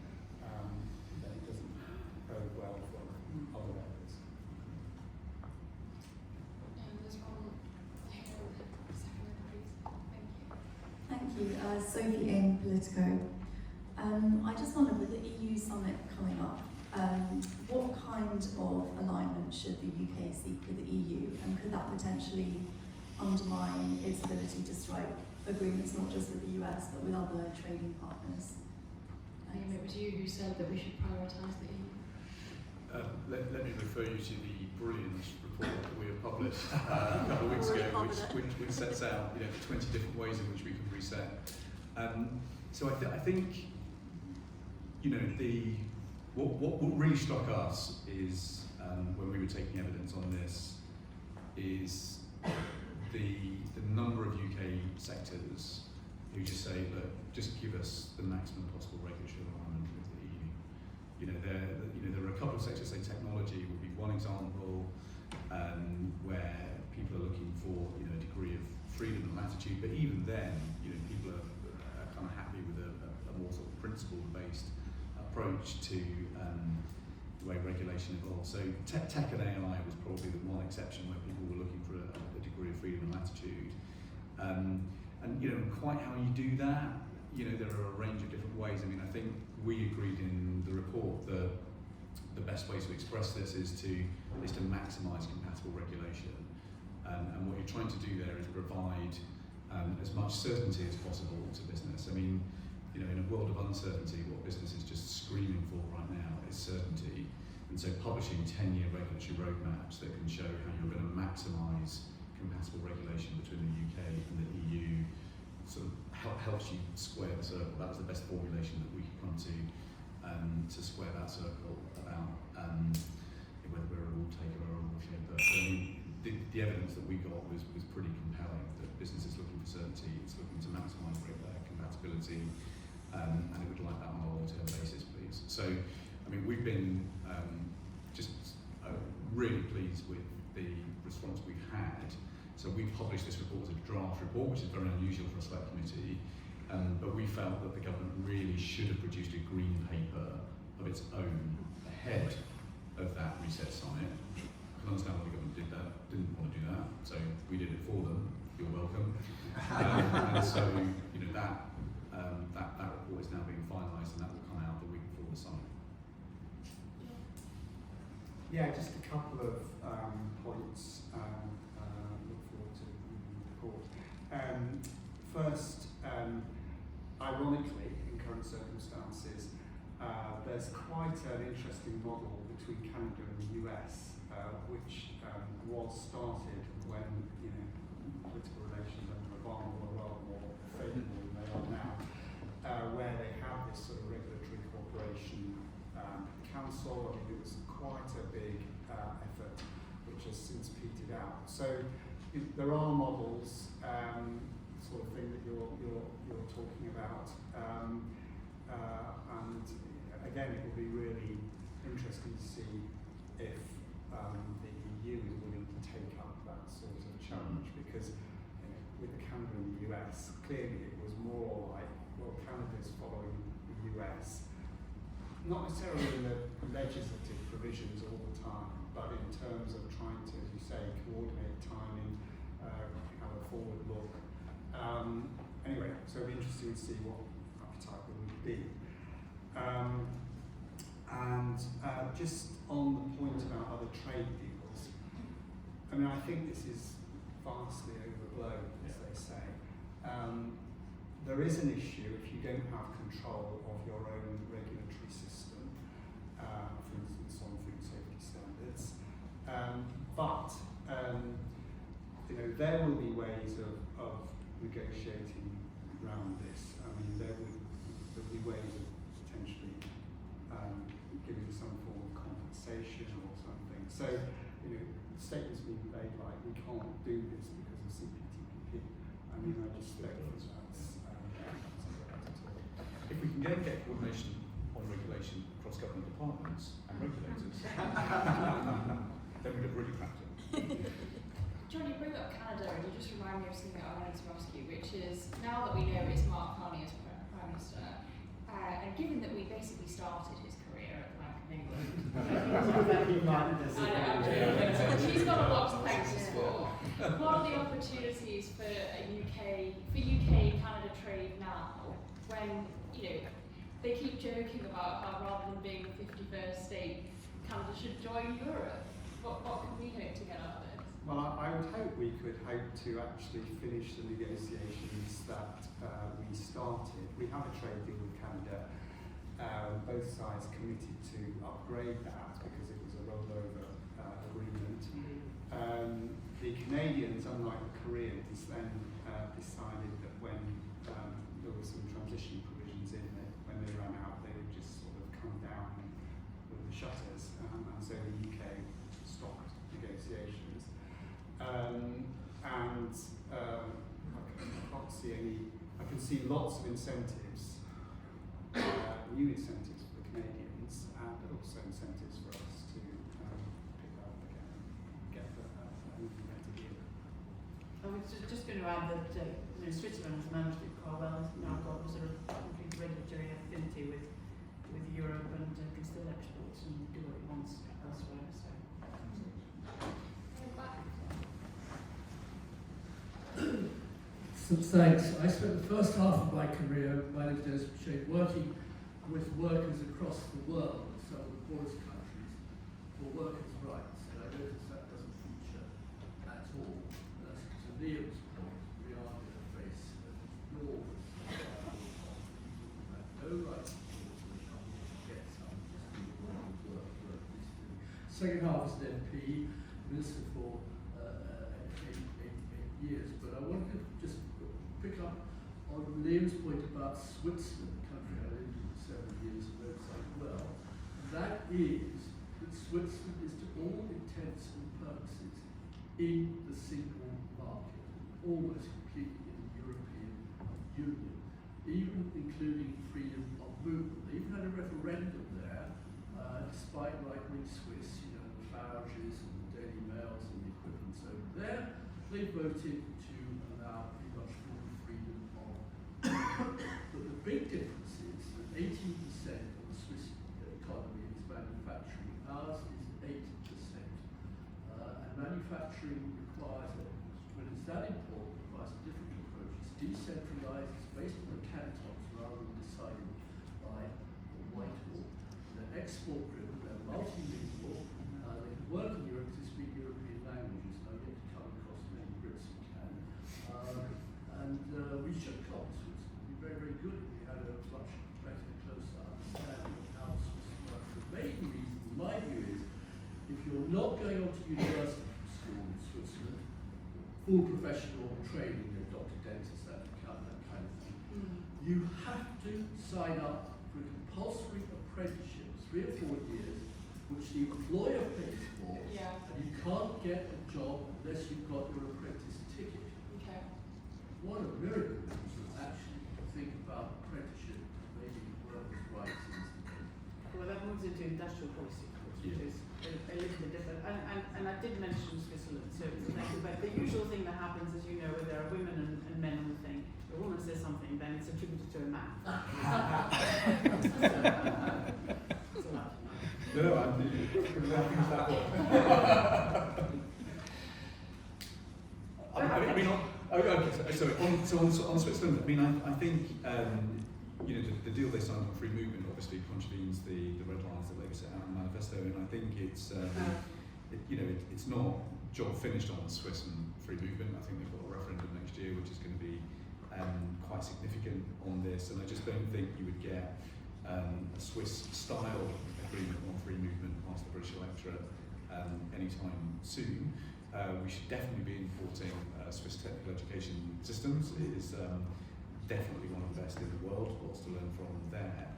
then it doesn't bode well for other areas. There's one here, second, please. Thank you. Thank you. Sophie in Politico. I just wondered, with the EU summit coming up, what kind of alignment should the UK seek with the EU, and could that potentially undermine its ability to strike agreements not just with the US but with other trading partners? Liam, it was you who said that we should prioritise the EU. Let me refer you to the brilliant report that we have published a couple of weeks ago, which sets out, you know, the 20 different ways in which we can reset. So I think, you know, what really struck us is when we were taking evidence on this is the number of UK sectors who just say, look, just give us the maximum possible regulatory alignment with the EU. You know, there are a couple of sectors, say technology would be one example, where people are looking for, you know, a degree of freedom and latitude, but even then, you know, people are kind of happy with a more sort of principle-based approach to the way regulation evolves. So tech and AI was probably the one exception where people were looking for a degree of freedom and latitude. And you know, quite how you do that, you know, there are a range of different ways. I mean, I think we agreed in the report that the best way to express this is to maximise compatible regulation. And what you're trying to do there is provide as much certainty as possible to business. I mean, you know, in a world of uncertainty, what business is just screaming for right now is certainty. And so publishing 10-year regulatory roadmaps that can show how you're going to maximise compatible regulation between the UK and the EU sort of helps you square the circle. That was the best formulation that we could come to square that circle about whether we're a rule taker or a rule shaper. But I mean, the evidence that we got was pretty compelling, that business is looking for certainty, it's looking to maximise compatibility, and it would like that on a long-term basis, please. So, I mean, we've been just really pleased with the response we've had. So we published this report as a draft report, which is very unusual for a select committee, but we felt that the government really should have produced a green paper of its own ahead of that reset summit. I can understand why the government didn't want to do that, so we did it for them. You're welcome. And so, you know, that report is now being finalised, and that will come out the week before the summit. Yeah, just a couple of points. Look forward to reading the report. First, ironically, in current circumstances, there's quite an interesting model between Canada and the US, which was started when, you know, political relations under Obama were a lot more favourable than they are now, where they have this sort of regulatory cooperation council. I mean, it was quite a big effort, which has since petered out. So there are models, sort of thing that you're talking about, and again, it will be really interesting to see if the EU is willing to take up that sort of challenge, because, you know, with Canada and the US, clearly it was more like, well, Canada's following the US, not necessarily in the legislative provisions all the time, but in terms of trying to, as you say, coordinate timing, have a forward look. Anyway, so it'll be interesting to see what appetite there would be. And just on the point about other trade deals, I mean, I think this is vastly overblown, as they say. There is an issue if you don't have control of your own regulatory system, for instance, on food safety standards. But you know, there will be ways of negotiating around this. I mean, there'll be ways of potentially giving some form of compensation or something. So, you know, statements being made like, we can't do this because of CPTPP. I mean, I just think that's If we can get coordination on regulation across government departments and regulators, then we'd have really cracked it. John, you bring up Canada, and you just remind me of something I wanted to ask you, which is, now that we know it's Mark Carney as Prime Minister, and given that we basically started his career at the Bank of England, she's got a lot to thank us for. What are the opportunities for UK-Canada trade now, when, you know, they keep joking about how rather than being the 51st state, Canada should join Europe? What can we hope to get out of this? Well, I would hope we could hope to actually finish the negotiations that we started. We have a trade deal with Canada. both sides committed to upgrade that because it was a rollover agreement. The Canadians, unlike the Koreans, then decided that when there were some transition provisions in it, when they ran out, they would just sort of come down with the shutters, and so the UK stopped negotiations. I can't see any. I can see lots of incentives, new incentives for the Canadians, but also incentives for us to pick up again and get an even better deal. I was just going to add that Switzerland has managed it quite well. It's now got a sort of complete regulatory affinity with Europe, and can still export and do what it wants elsewhere. So thanks. I spent the first half of my career, my name is Dennis Shade, working with workers across the world, some of the poorest countries, for workers' rights. And I noticed that doesn't feature at all. That's to Liam's point, we are going to face an enormous people who have no right to get some, just people who work. Second half as an MP, Minister for 8 years, but I wanted to just pick up on Liam's point about Switzerland, the country I lived in for 7 years and know quite well. That is that Switzerland is to all intents and purposes in the single market, almost completely in the European Union, even including freedom of movement. They even had a referendum there, despite right-wing Swiss, the Farages and the Daily Mails and the equivalents over there. They voted to allow pretty much full freedom of but the big difference is that 18% of the Swiss economy is manufacturing. Ours is 8%. And manufacturing requires, when it's that important, requires a different approach. It's decentralized, it's based on the cantons rather than decided by the Whitehall. They're export driven, they're multilingual, they can work in Europe to speak European languages. I've yet to come across many Brits who can. We should come to Switzerland. It would be very, very good if we had a much better, closer understanding of how Swiss works. The main reason, in my view, is if you're not going on to university school in Switzerland, full professional training, doctor, dentist, that kind of thing, you have to sign up for a compulsory apprenticeship, 3 or 4 years, which the employer pays for, and you can't get a job unless you've got your apprentice ticket. Okay. What a miracle that we should actually think about apprenticeship, maybe workers' rights institute. Well, that moves into industrial policy, which is a little bit different. And I did mention Switzerland, but the usual thing that happens, as you know, where there are women and men on the thing, a woman says something, then it's attributed to a man. No, I'm laughing at that one. On Switzerland, I mean, I think the deal they signed on free movement obviously contravenes the red lines that Labour set out in the manifesto, and I think it's it's not job finished on Swiss and free movement. I think they've got a referendum next year, which is going to be quite significant on this, and I just don't think you would get a Swiss-style agreement on free movement past the British electorate anytime soon. We should definitely be importing Swiss technical education systems. It is definitely one of the best in the world. Lots to learn from there.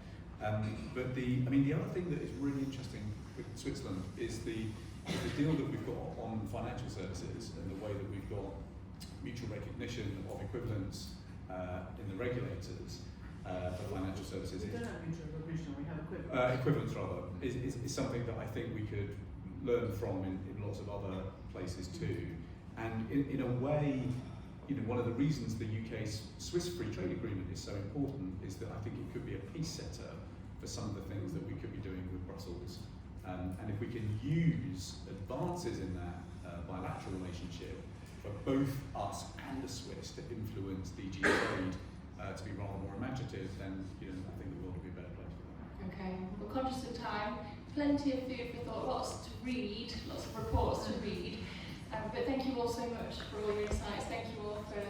But the other thing that is really interesting with Switzerland is the deal that we've got on financial services and the way that we've got mutual recognition of equivalence in the regulators for financial services. We don't have mutual recognition, we have equivalence. Equivalence rather is something that I think we could learn from in lots of other places too. And in a way, one of the reasons the UK's Swiss free trade agreement is so important is that I think it could be a pace setter for some of the things that we could be doing with Brussels. And if we can use advances in that bilateral relationship for both us and the Swiss to influence DG trade to be rather more imaginative, then I think the world will be a better place for that. Okay, we're conscious of time. Plenty of food for thought, lots to read, lots of reports to read. But thank you all so much for all your insights. Thank you all for